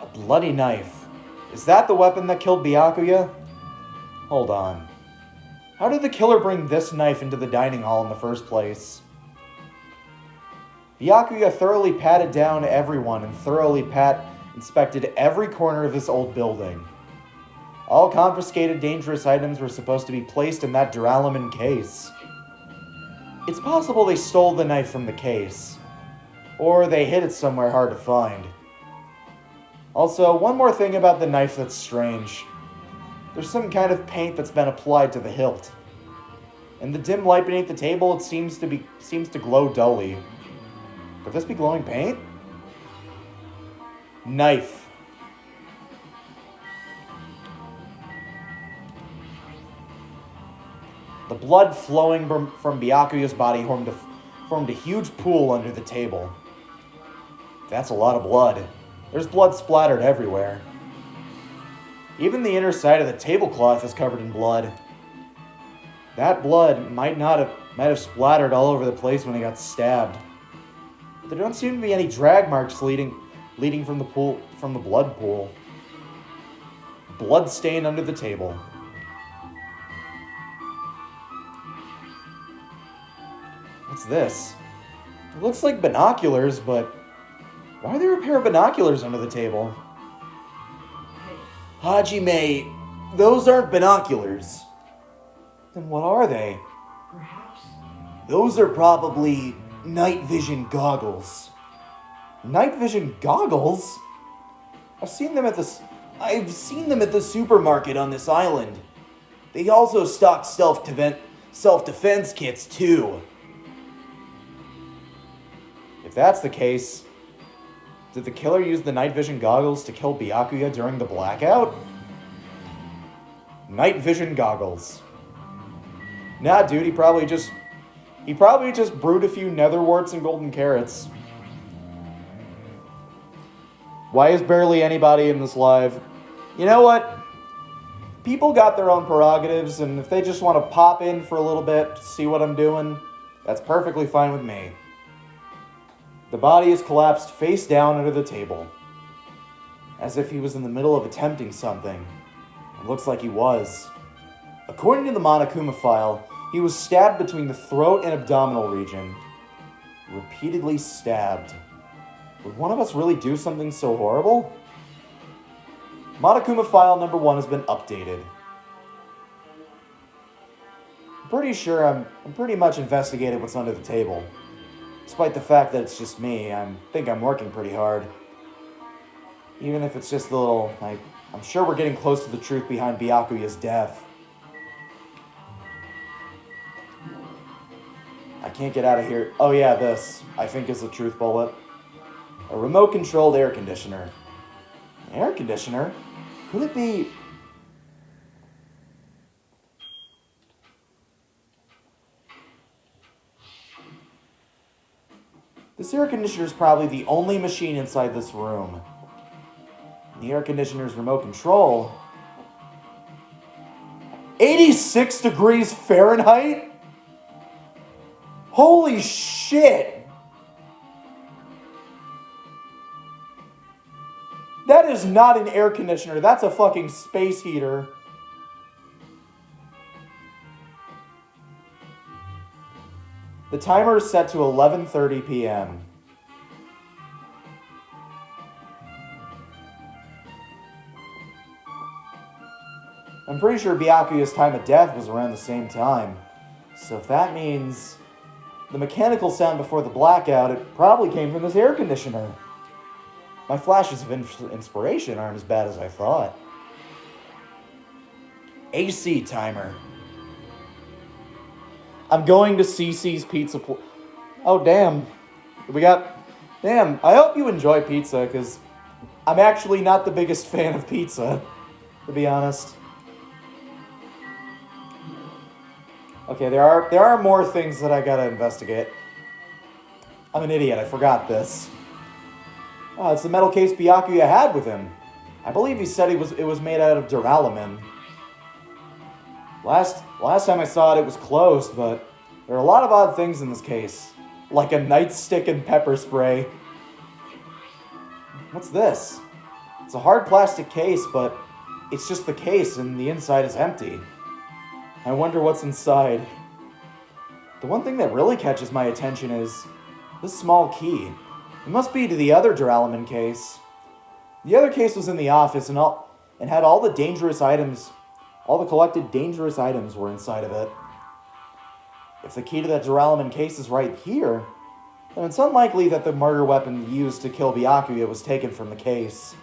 A bloody knife. Is that the weapon that killed Byakuya? Hold on. How did the killer bring this knife into the dining hall in the first place? Byakuya thoroughly patted down everyone and thoroughly inspected every corner of this old building. All confiscated dangerous items were supposed to be placed in that duralumin case. It's possible they stole the knife from the case, or they hid it somewhere hard to find. Also, one more thing about the knife that's strange. There's some kind of paint that's been applied to the hilt. In the dim light beneath the table, it seems to glow dully. Could this be glowing paint? Knife. The blood flowing from Byakuya's body formed a huge pool under the table. That's a lot of blood. There's blood splattered everywhere. Even the inner side of the tablecloth is covered in blood. That blood might have splattered all over the place when he got stabbed. But there don't seem to be any drag marks leading from the blood pool. Blood stain under the table. What's this? It looks like binoculars, but why are there a pair of binoculars under the table? Hajime, those aren't binoculars. Then what are they? Perhaps. Those are probably night vision goggles. Night vision goggles? I've seen them at the supermarket on this island. They also stock self-defense kits too. If that's the case, did the killer use the night vision goggles to kill Byakuya during the blackout? Night vision goggles. Nah, dude, he probably just brewed a few nether warts and golden carrots. Why is barely anybody in this live? You know what? People got their own prerogatives, and if they just want to pop in for a little bit to see what I'm doing, that's perfectly fine with me. The body is collapsed face down under the table, as if he was in the middle of attempting something. It looks like he was. According to the Monokuma file, he was stabbed between the throat and abdominal region. Repeatedly stabbed. Would one of us really do something so horrible? Monokuma file number 1 has been updated. I'm pretty sure I'm pretty much investigated what's under the table. Despite the fact that it's just me, I think I'm working pretty hard. Even if it's just a little, I'm sure we're getting close to the truth behind Byakuya's death. I can't get out of here. Oh yeah, this, I think, is the truth bullet. A remote-controlled air conditioner. An air conditioner? Could it be... This air conditioner is probably the only machine inside this room. The air conditioner's remote control. 86 degrees Fahrenheit? Holy shit! That is not an air conditioner. That's a fucking space heater. The timer is set to 11:30 p.m. I'm pretty sure Byakuya's time of death was around the same time. So if that means the mechanical sound before the blackout, it probably came from this air conditioner. My flashes of inspiration aren't as bad as I thought. AC timer. I'm going to CC's Pizza Oh, damn. Damn, I hope you enjoy pizza, because I'm actually not the biggest fan of pizza, to be honest. Okay, there are more things that I gotta investigate. I'm an idiot, I forgot this. Oh, it's the metal case Byakuya had with him. I believe he said it was made out of duralumin. Last time I saw it was closed, but there are a lot of odd things in this case. Like a nightstick and pepper spray. What's this? It's a hard plastic case, but it's just the case and the inside is empty. I wonder what's inside. The one thing that really catches my attention is this small key. It must be to the other duralumin case. The other case was in the office and had all the dangerous items. All the collected dangerous items were inside of it. If the key to that duralumin case is right here, then it's unlikely that the murder weapon used to kill Byakuya was taken from the case.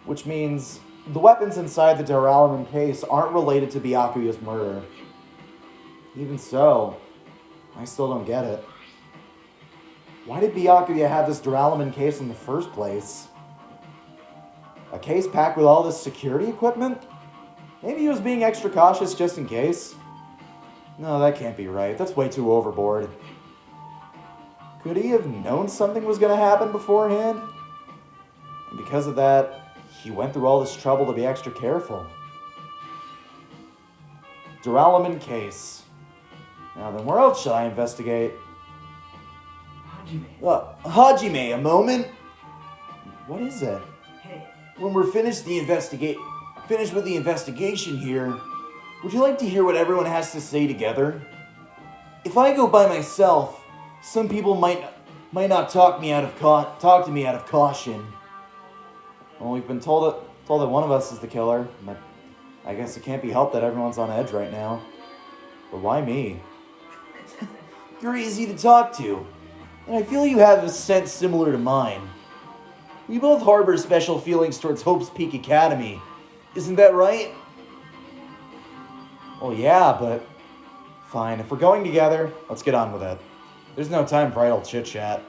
Which means the weapons inside the duralumin case aren't related to Byakuya's murder. Even so, I still don't get it. Why did Byakuya have this duralumin case in the first place? A case packed with all this security equipment? Maybe he was being extra cautious just in case? No, that can't be right. That's way too overboard. Could he have known something was going to happen beforehand? And because of that, he went through all this trouble to be extra careful. Duralumin case. Now then, where else should I investigate? Hajime, a moment? What is it? Hey, When we're finished with the investigation here, would you like to hear what everyone has to say together? If I go by myself, some people might not talk to me out of caution. Well, we've been told that one of us is the killer, but I guess it can't be helped that everyone's on edge right now. But why me? You're easy to talk to, and I feel you have a sense similar to mine. We both harbor special feelings towards Hope's Peak Academy. Isn't that right? Well, yeah, but fine. If we're going together, let's get on with it. There's no time for idle chit-chat.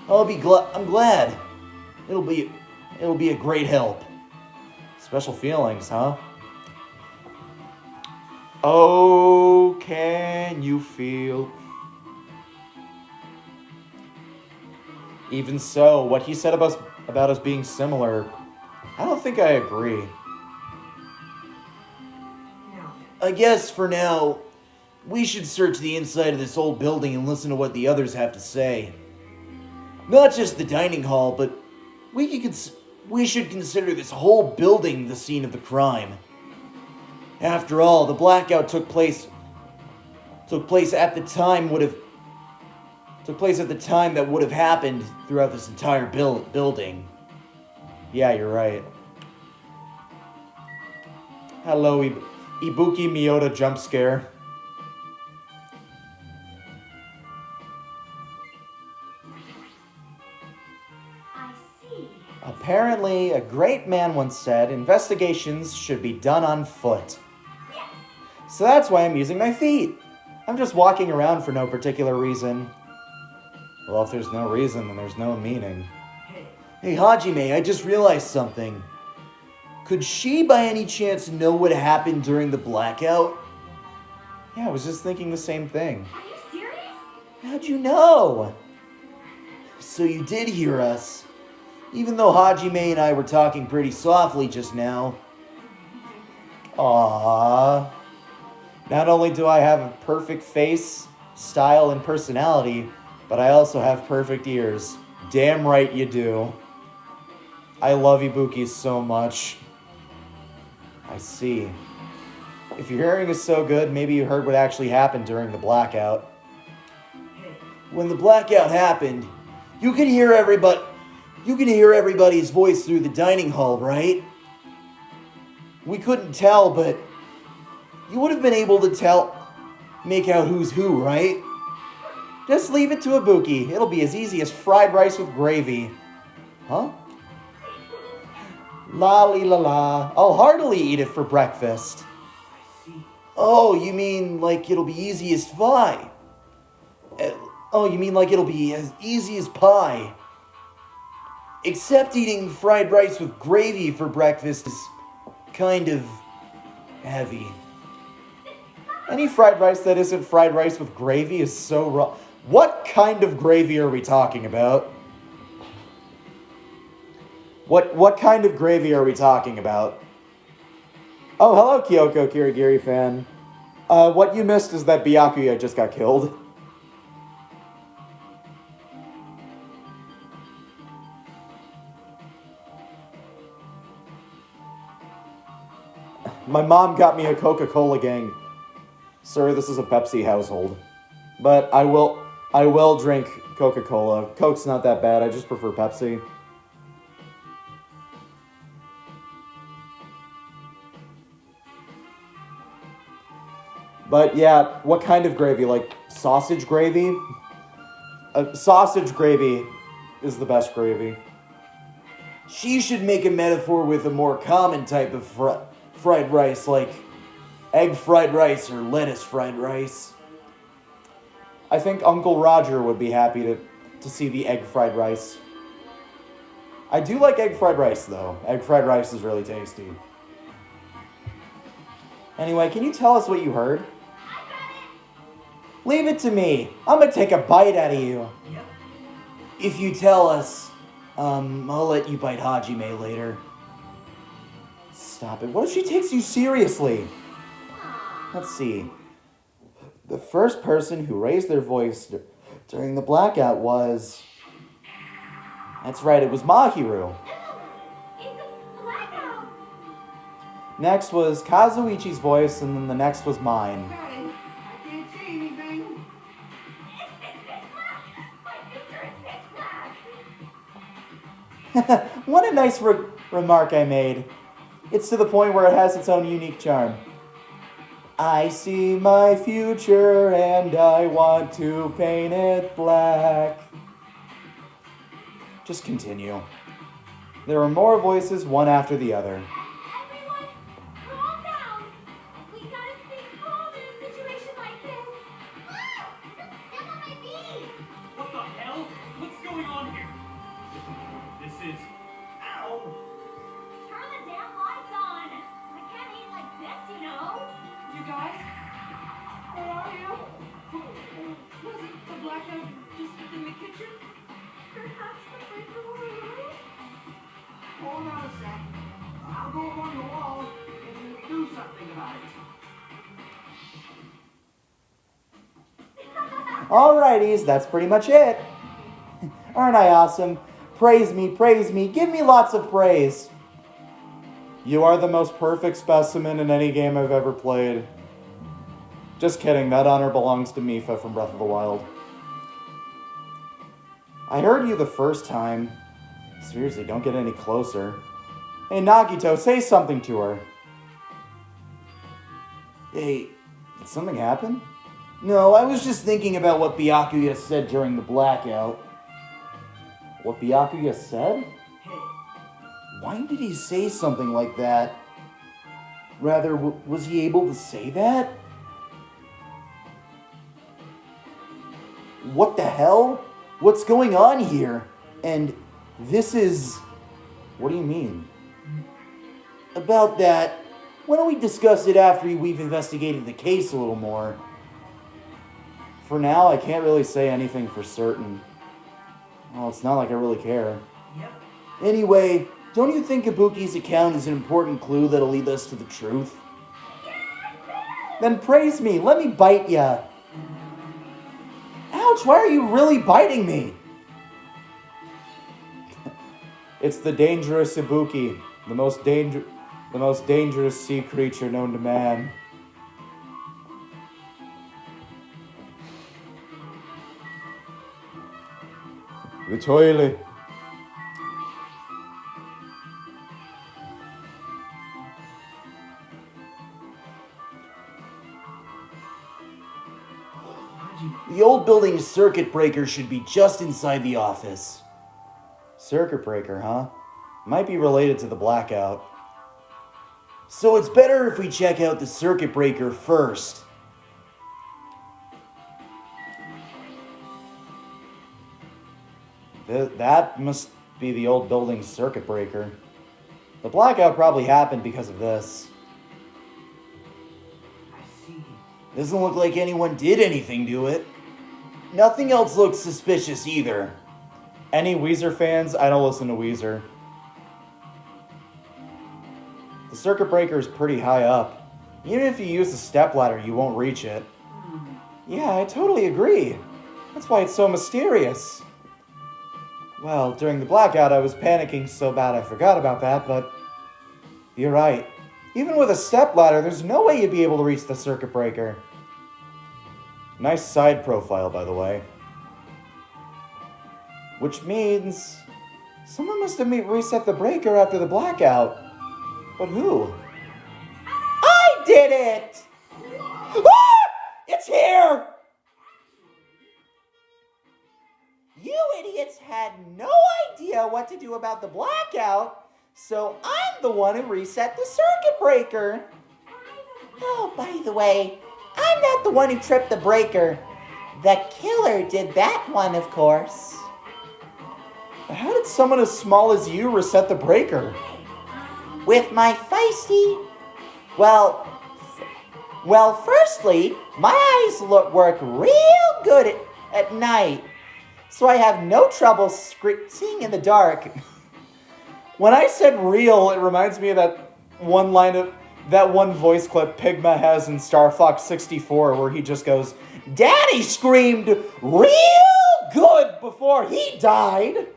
I'm glad. It'll be a great help. Special feelings, huh? Oh, can you feel? Even so, what he said about us being similar, I don't think I agree. no. I guess for now, we should search the inside of this old building and listen to what the others have to say. Not just the dining hall, but we should consider this whole building the scene of the crime. After all, the blackout took place at the time that would have happened throughout this entire building. Yeah, you're right. Hello, Ibuki Miyota jump scare. I see. Apparently, a great man once said, investigations should be done on foot. Yes. So that's why I'm using my feet. I'm just walking around for no particular reason. Well, if there's no reason, then there's no meaning. Hey, Hajime, I just realized something. Could she by any chance know what happened during the blackout? Yeah, I was just thinking the same thing. Are you serious? How'd you know? So you did hear us, even though Hajime and I were talking pretty softly just now. Aww. Not only do I have a perfect face, style, and personality, but I also have perfect ears. Damn right you do. I love Ibuki so much. I see. If your hearing is so good, maybe you heard what actually happened during the blackout. When the blackout happened, you could hear everybody's voice through the dining hall, right? We couldn't tell, but you would have been able to make out who's who, right? Just leave it to Ibuki. It'll be as easy as fried rice with gravy. Huh? La la la. I'll heartily eat it for breakfast. Oh, you mean like it'll be easy as pie? Oh, you mean like it'll be as easy as pie? Except eating fried rice with gravy for breakfast is kind of heavy. Any fried rice that isn't fried rice with gravy is so raw. What kind of gravy are we talking about? What kind of gravy are we talking about? Oh, hello, Kyoko Kirigiri fan. What you missed is that Byakuya just got killed. My mom got me a Coca-Cola, gang. Sir, this is a Pepsi household. But I will drink Coca-Cola. Coke's not that bad, I just prefer Pepsi. But yeah, what kind of gravy? Like sausage gravy? Sausage gravy is the best gravy. She should make a metaphor with a more common type of fried rice, like egg fried rice or lettuce fried rice. I think Uncle Roger would be happy to see the egg fried rice. I do like egg fried rice, though. Egg fried rice is really tasty. Anyway, can you tell us what you heard? Leave it to me. I'm gonna take a bite out of you. Yep. If you tell us, I'll let you bite Hajime later. Stop it. What if she takes you seriously? Let's see. The first person who raised their voice during the blackout was... That's right, it was Mahiru. It's a blackout. Next was Kazuichi's voice, and then the next was mine. Hey, I can't see anything. What a nice remark I made. It's to the point where it has its own unique charm. I see my future and I want to paint it black. Just continue. There were more voices, one after the other. Everyone, calm down. We gotta stay calm in a situation like this. Ah! Step on my feet. What the hell? What's going on here? This is... Ow! Turn the damn lights on. I can't eat like this, you know. You guys? Where are you? Wasn't the blackout just in the kitchen? Perhaps the breaker room. Hold on a sec. I'll go up on the wall and do something about it. Alrighties, that's pretty much it. Aren't I awesome? Praise me, give me lots of praise. You are the most perfect specimen in any game I've ever played. Just kidding, that honor belongs to Mipha from Breath of the Wild. I heard you the first time. Seriously, don't get any closer. Hey, Nagito, say something to her. Hey, did something happen? No, I was just thinking about what Byakuya said during the blackout. What Byakuya said? Hey, Why did he say something like that? Rather, was he able to say that? What the hell? What's going on here? And this is... What do you mean? About that, why don't we discuss it after we've investigated the case a little more? For now, I can't really say anything for certain. Well, it's not like I really care. yep. Anyway, don't you think Ibuki's account is an important clue that'll lead us to the truth? Then praise me, let me bite ya. Ouch, why are you really biting me? It's the dangerous Ibuki, the most dangerous sea creature known to man. The toilet. The old building's circuit breaker should be just inside the office. Circuit breaker, huh? Might be related to the blackout. So it's better if we check out the circuit breaker first. That must be the old building's circuit breaker. The blackout probably happened because of this. I see. Doesn't look like anyone did anything to it. Nothing else looks suspicious either. Any Weezer fans? I don't listen to Weezer. The circuit breaker is pretty high up. Even if you use the stepladder, you won't reach it. Yeah, I totally agree. That's why it's so mysterious. Well, during the blackout, I was panicking so bad I forgot about that, but you're right. Even with a stepladder, there's no way you'd be able to reach the circuit breaker. Nice side profile, by the way. Which means someone must have reset the breaker after the blackout. But who? I did it! Ah! It's here! You idiots had no idea what to do about the blackout, so I'm the one who reset the circuit breaker. Oh, by the way, I'm not the one who tripped the breaker. The killer did that one, of course. How did someone as small as you reset the breaker? With my feisty... Well, firstly, my eyes work real good at night, so I have no trouble seeing in the dark. When I said real, it reminds me of that one voice clip Pigma has in Star Fox 64, where he just goes, "Daddy screamed real good before he died."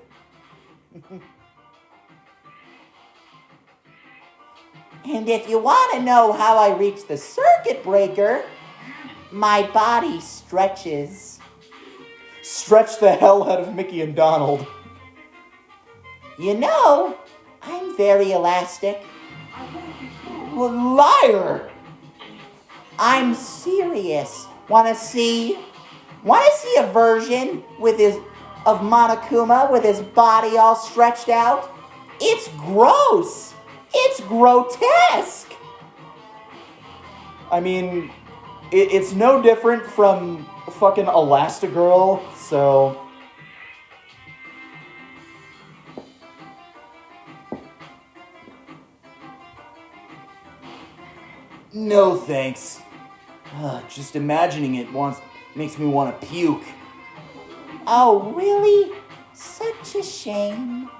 And if you want to know how I reach the circuit breaker, my body stretches. Stretch the hell out of Mickey and Donald. You know, I'm very elastic. Liar! I'm serious. Want to see a version of Monokuma with his body all stretched out? It's gross. It's grotesque. I mean, it's no different from fucking Elastigirl, so... No thanks. Just imagining it makes me want to puke. Oh, really? Such a shame.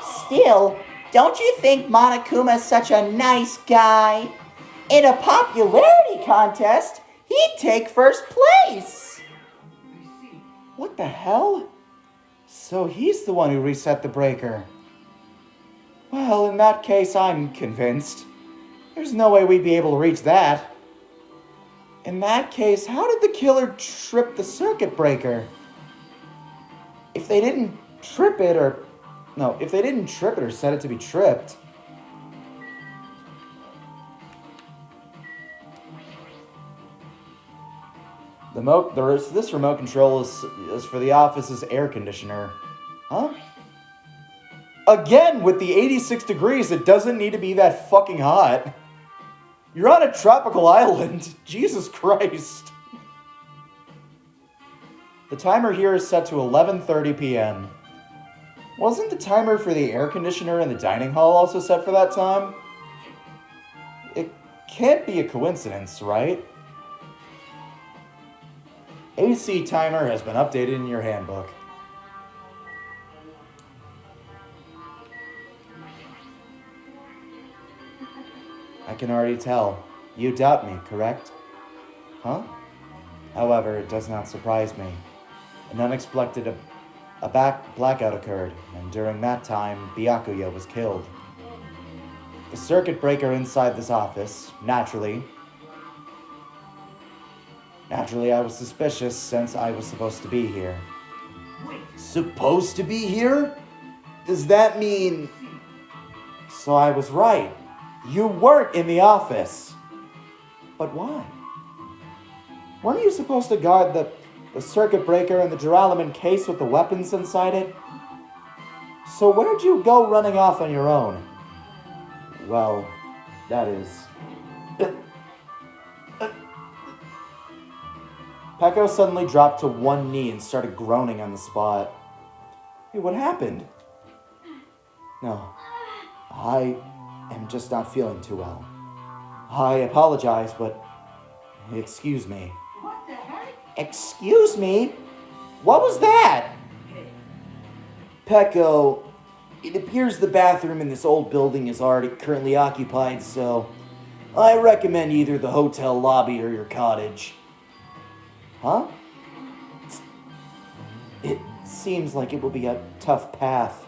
Still, don't you think Monokuma's such a nice guy? In a popularity contest, he'd take first place. What the hell? So he's the one who reset the breaker. Well, in that case, I'm convinced. There's no way we'd be able to reach that. In that case, how did the killer trip the circuit breaker? If they didn't trip it or set it to be tripped. This remote control is for the office's air conditioner. Huh? Again, with the 86 degrees, it doesn't need to be that fucking hot. You're on a tropical island. Jesus Christ. The timer here is set to 11:30 p.m. Wasn't the timer for the air conditioner in the dining hall also set for that time? It can't be a coincidence, right? AC timer has been updated in your handbook. I can already tell. You doubt me, correct? Huh? However, it does not surprise me. An unexpected blackout occurred, and during that time, Byakuya was killed. The circuit breaker inside this office, naturally, I was suspicious since I was supposed to be here. Supposed to be here? Does that mean... So I was right. You weren't in the office. But why? Weren't you supposed to guard the circuit breaker and the Duralaman case with the weapons inside it? So where'd you go running off on your own? Well, that is... Peko suddenly dropped to one knee and started groaning on the spot. Hey, what happened? No, I am just not feeling too well. I apologize, but excuse me. What the heck? Excuse me? What was that? Peko, it appears the bathroom in this old building is already currently occupied, so I recommend either the hotel lobby or your cottage. Huh? It seems like it will be a tough path.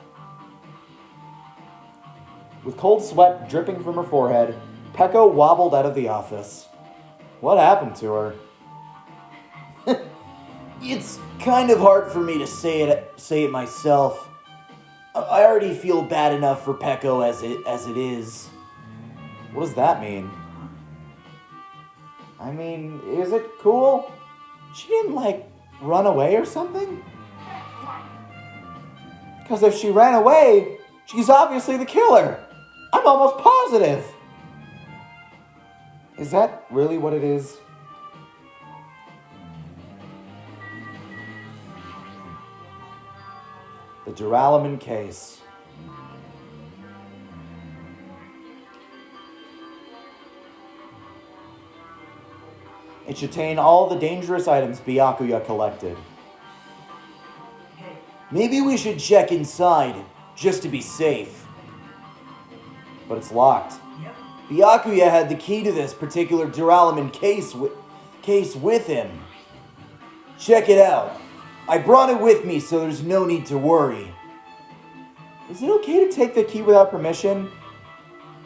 With cold sweat dripping from her forehead, Peko wobbled out of the office. What happened to her? It's kind of hard for me to say it myself. I already feel bad enough for Peko as it is. What does that mean? I mean, is it cool? She didn't, run away or something? Because if she ran away, she's obviously the killer. I'm almost positive. Is that really what it is? The Duralumin case. It should contain all the dangerous items Byakuya collected. Maybe we should check inside, just to be safe. But it's locked. Yep. Byakuya had the key to this particular Duralumin case with him. Check it out. I brought it with me, so there's no need to worry. Is it okay to take the key without permission?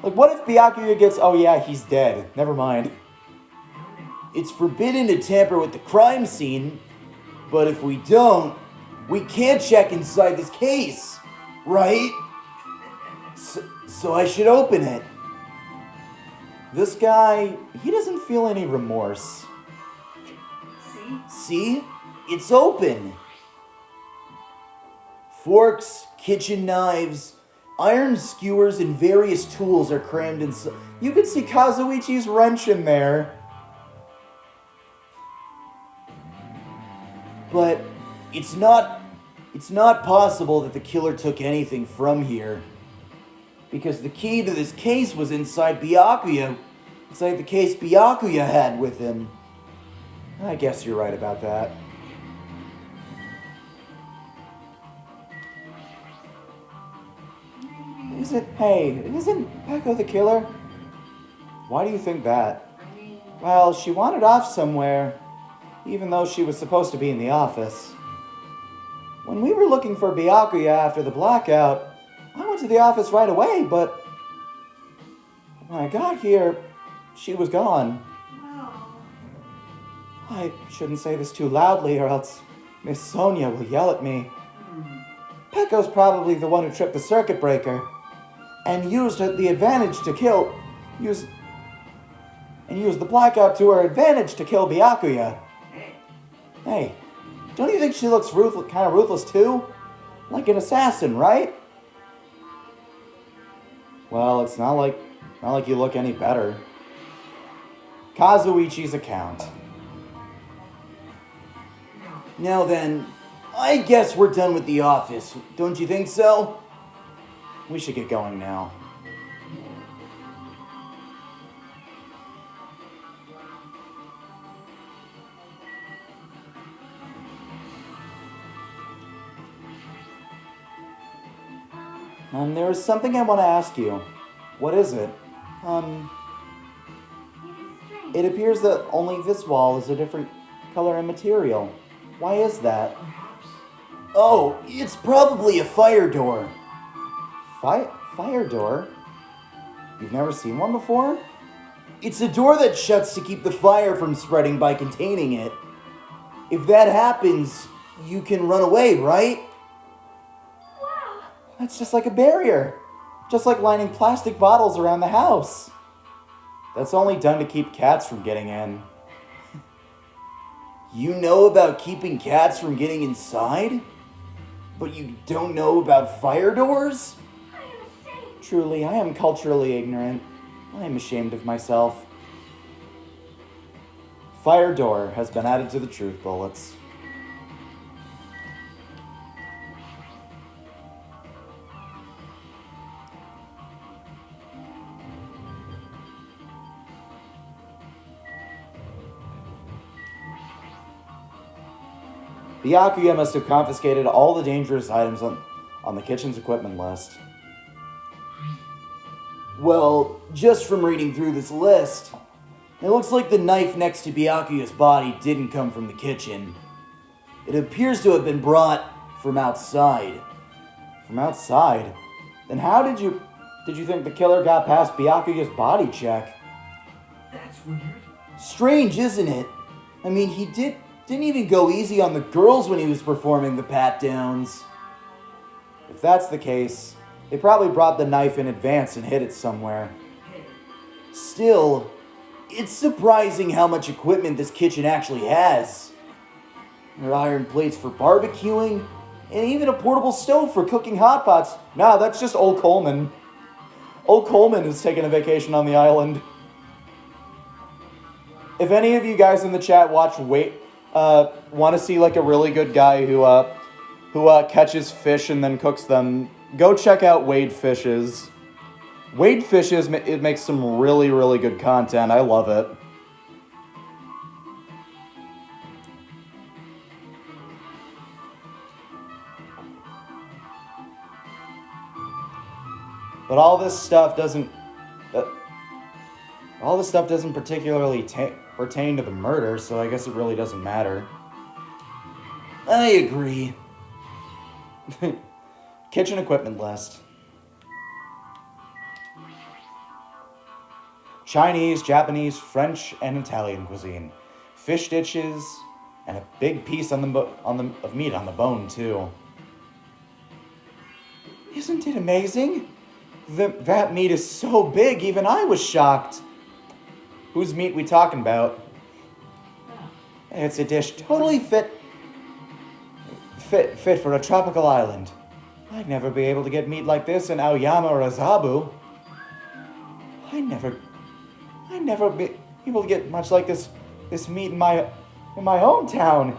What if Byakuya gets... Oh yeah, he's dead. Never mind. It's forbidden to tamper with the crime scene, but if we don't, we can't check inside this case, right? So I should open it. This guy, he doesn't feel any remorse. See? It's open. Forks, kitchen knives, iron skewers, and various tools are crammed inside. You can see Kazuichi's wrench in there. But it's not possible that the killer took anything from here. Because the key to this case was inside the case Byakuya had with him. I guess you're right about that. Isn't Peko the killer? Why do you think that? Well, she wandered off somewhere, even though she was supposed to be in the office. When we were looking for Byakuya after the blackout, I went to the office right away, but when I got here, she was gone. I shouldn't say this too loudly or else Miss Sonia will yell at me. Peko's probably the one who tripped the circuit breaker and used the advantage to kill... used the blackout to her advantage to kill Byakuya. Hey, don't you think she looks kind of ruthless too? Like an assassin, right? Well, it's not like you look any better. Kazuichi's account. Now then, I guess we're done with the office. Don't you think so? We should get going now. There is something I want to ask you. What is it? It appears that only this wall is a different color and material. Why is that? Oh, it's probably a fire door. Fire door? You've never seen one before? It's a door that shuts to keep the fire from spreading by containing it. If that happens, you can run away, right? Wow. That's just like a barrier. Just like lining plastic bottles around the house. That's only done to keep cats from getting in. You know about keeping cats from getting inside? But you don't know about fire doors? I am ashamed. Truly, I am culturally ignorant. I am ashamed of myself. Fire door has been added to the truth bullets. Byakuya must have confiscated all the dangerous items on the kitchen's equipment list. Well, just from reading through this list, it looks like the knife next to Byakuya's body didn't come from the kitchen. It appears to have been brought from outside. From outside? Then how did you think the killer got past Byakuya's body check? That's weird. Strange, isn't it? I mean, he didn't even go easy on the girls when he was performing the pat-downs. If that's the case, they probably brought the knife in advance and hid it somewhere. Still, it's surprising how much equipment this kitchen actually has. There are iron plates for barbecuing, and even a portable stove for cooking hot pots. Nah, that's just old Coleman. Old Coleman is taking a vacation on the island. If any of you guys in the chat want to see like a really good guy who catches fish and then cooks them, go check out Wade Fishes. Wade Fishes, it makes some really, really good content. I love it. But all this stuff doesn't particularly pertain to the murder, so I guess it really doesn't matter. I agree. Kitchen equipment list. Chinese, Japanese, French, and Italian cuisine. Fish dishes, and a big piece of meat on the bone too. Isn't it amazing? That meat is so big, even I was shocked. Whose meat we talking about? It's a dish totally fit for a tropical island. I'd never be able to get meat like this in Aoyama or Azabu. I'd never be able to get much like this meat in my hometown.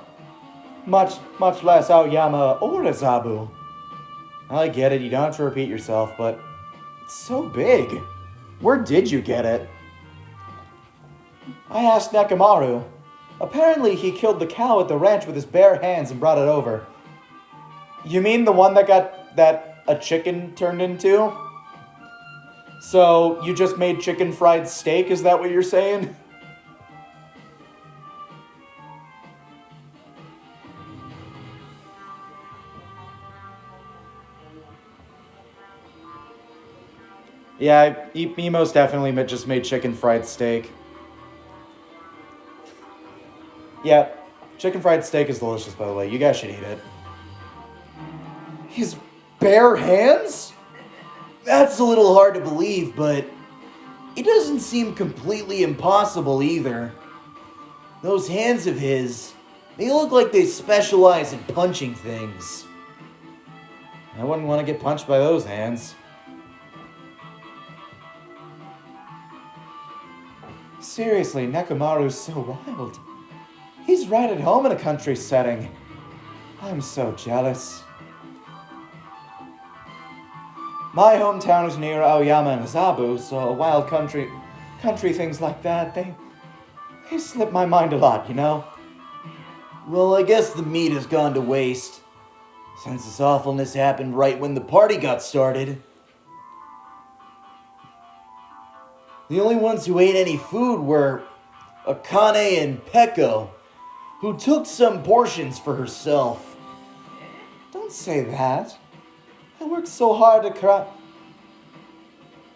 Much less Aoyama or Azabu. I get it, you don't have to repeat yourself, but it's so big. Where did you get it? I asked Nekomaru. Apparently he killed the cow at the ranch with his bare hands and brought it over. You mean the one that a chicken turned into? So you just made chicken fried steak, is that what you're saying? Yeah, he most definitely just made chicken fried steak. Yeah, chicken fried steak is delicious, by the way. You guys should eat it. His bare hands? That's a little hard to believe, but it doesn't seem completely impossible either. Those hands of his, they look like they specialize in punching things. I wouldn't want to get punched by those hands. Seriously, Nekomaru's so wild. He's right at home in a country setting. I'm so jealous. My hometown is near Aoyama and Azabu, so wild country things like that, they slip my mind a lot, you know? Well, I guess the meat has gone to waste, since this awfulness happened right when the party got started. The only ones who ate any food were Akane and Peko, who took some portions for herself. Don't say that. I worked so hard to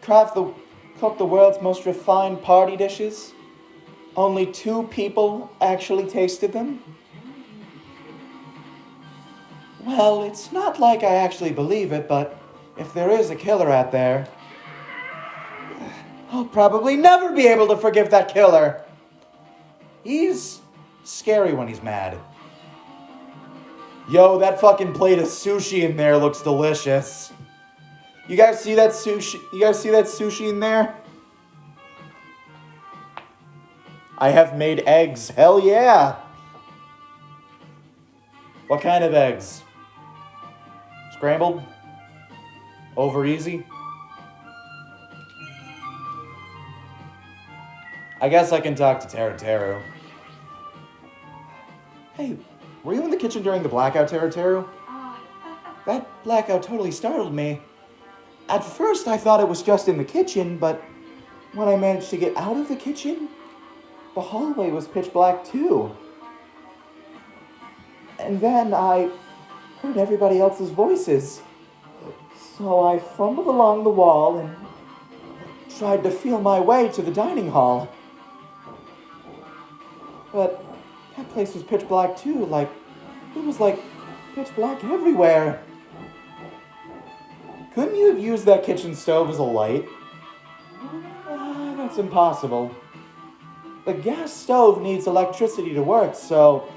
cook the world's most refined party dishes. Only 2 people actually tasted them. Well, it's not like I actually believe it, but if there is a killer out there, I'll probably never be able to forgive that killer. He's scary when he's mad. Yo, that fucking plate of sushi in there looks delicious. You guys see that sushi? You guys see that sushi in there? I have made eggs. Hell yeah. What kind of eggs? Scrambled? Over easy? I guess I can talk to Teru. Hey, were you in the kitchen during the blackout, Teru? That blackout totally startled me. At first I thought it was just in the kitchen, but when I managed to get out of the kitchen, the hallway was pitch black too. And then I heard everybody else's voices. So I fumbled along the wall and tried to feel my way to the dining hall. But that place was pitch black too, it was pitch black everywhere. Couldn't you have used that kitchen stove as a light? That's impossible. The gas stove needs electricity to work, so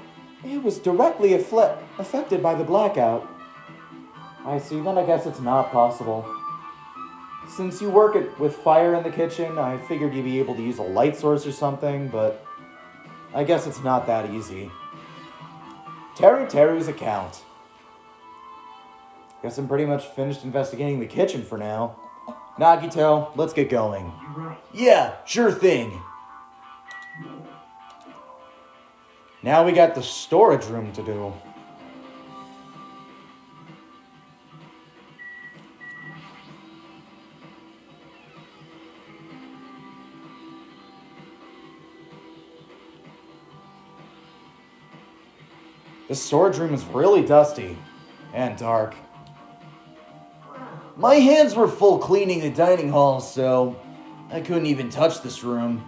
it was directly affected by the blackout. I see, then I guess it's not possible. Since you work with fire in the kitchen, I figured you'd be able to use a light source or something, but I guess it's not that easy. Teru's account. Guess I'm pretty much finished investigating the kitchen for now. Nagito, let's get going. You're right. Yeah, sure thing. Now we got the storage room to do. This storage room is really dusty and dark. My hands were full cleaning the dining hall, so I couldn't even touch this room.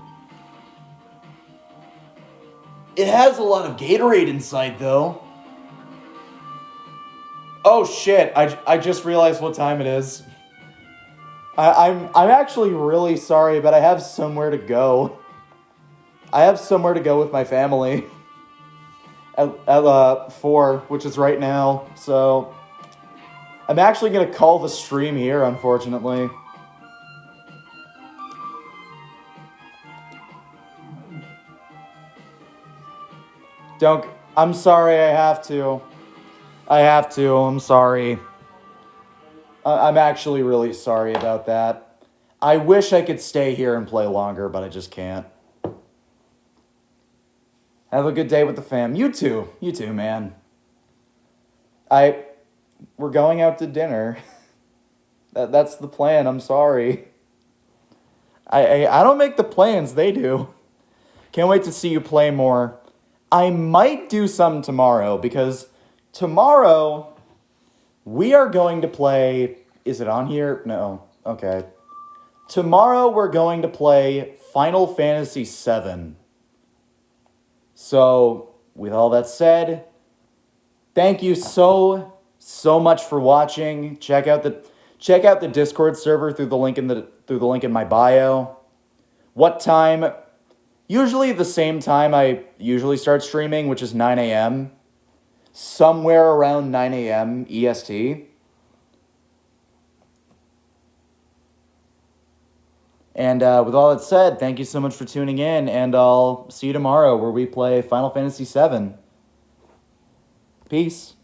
It has a lot of Gatorade inside, though. Oh shit, I just realized what time it is. I'm actually really sorry, but I have somewhere to go. I have somewhere to go with my family. At 4, which is right now, so I'm actually gonna call the stream here, unfortunately. I'm sorry, I have to, I'm sorry. I'm actually really sorry about that. I wish I could stay here and play longer, but I just can't. Have a good day with the fam. You too, man. We're going out to dinner. That's the plan, I'm sorry. I don't make the plans, they do. Can't wait to see you play more. I might do some tomorrow, because tomorrow we are going to play... Is it on here? No. Okay. Tomorrow we're going to play Final Fantasy VII. So, with all that said, thank you so much for watching. Check out the Discord server through the link in my bio. What time? Usually the same time I usually start streaming, which is 9 a.m. Somewhere around 9 a.m. EST. And with all that said, thank you so much for tuning in, and I'll see you tomorrow where we play Final Fantasy VII. Peace.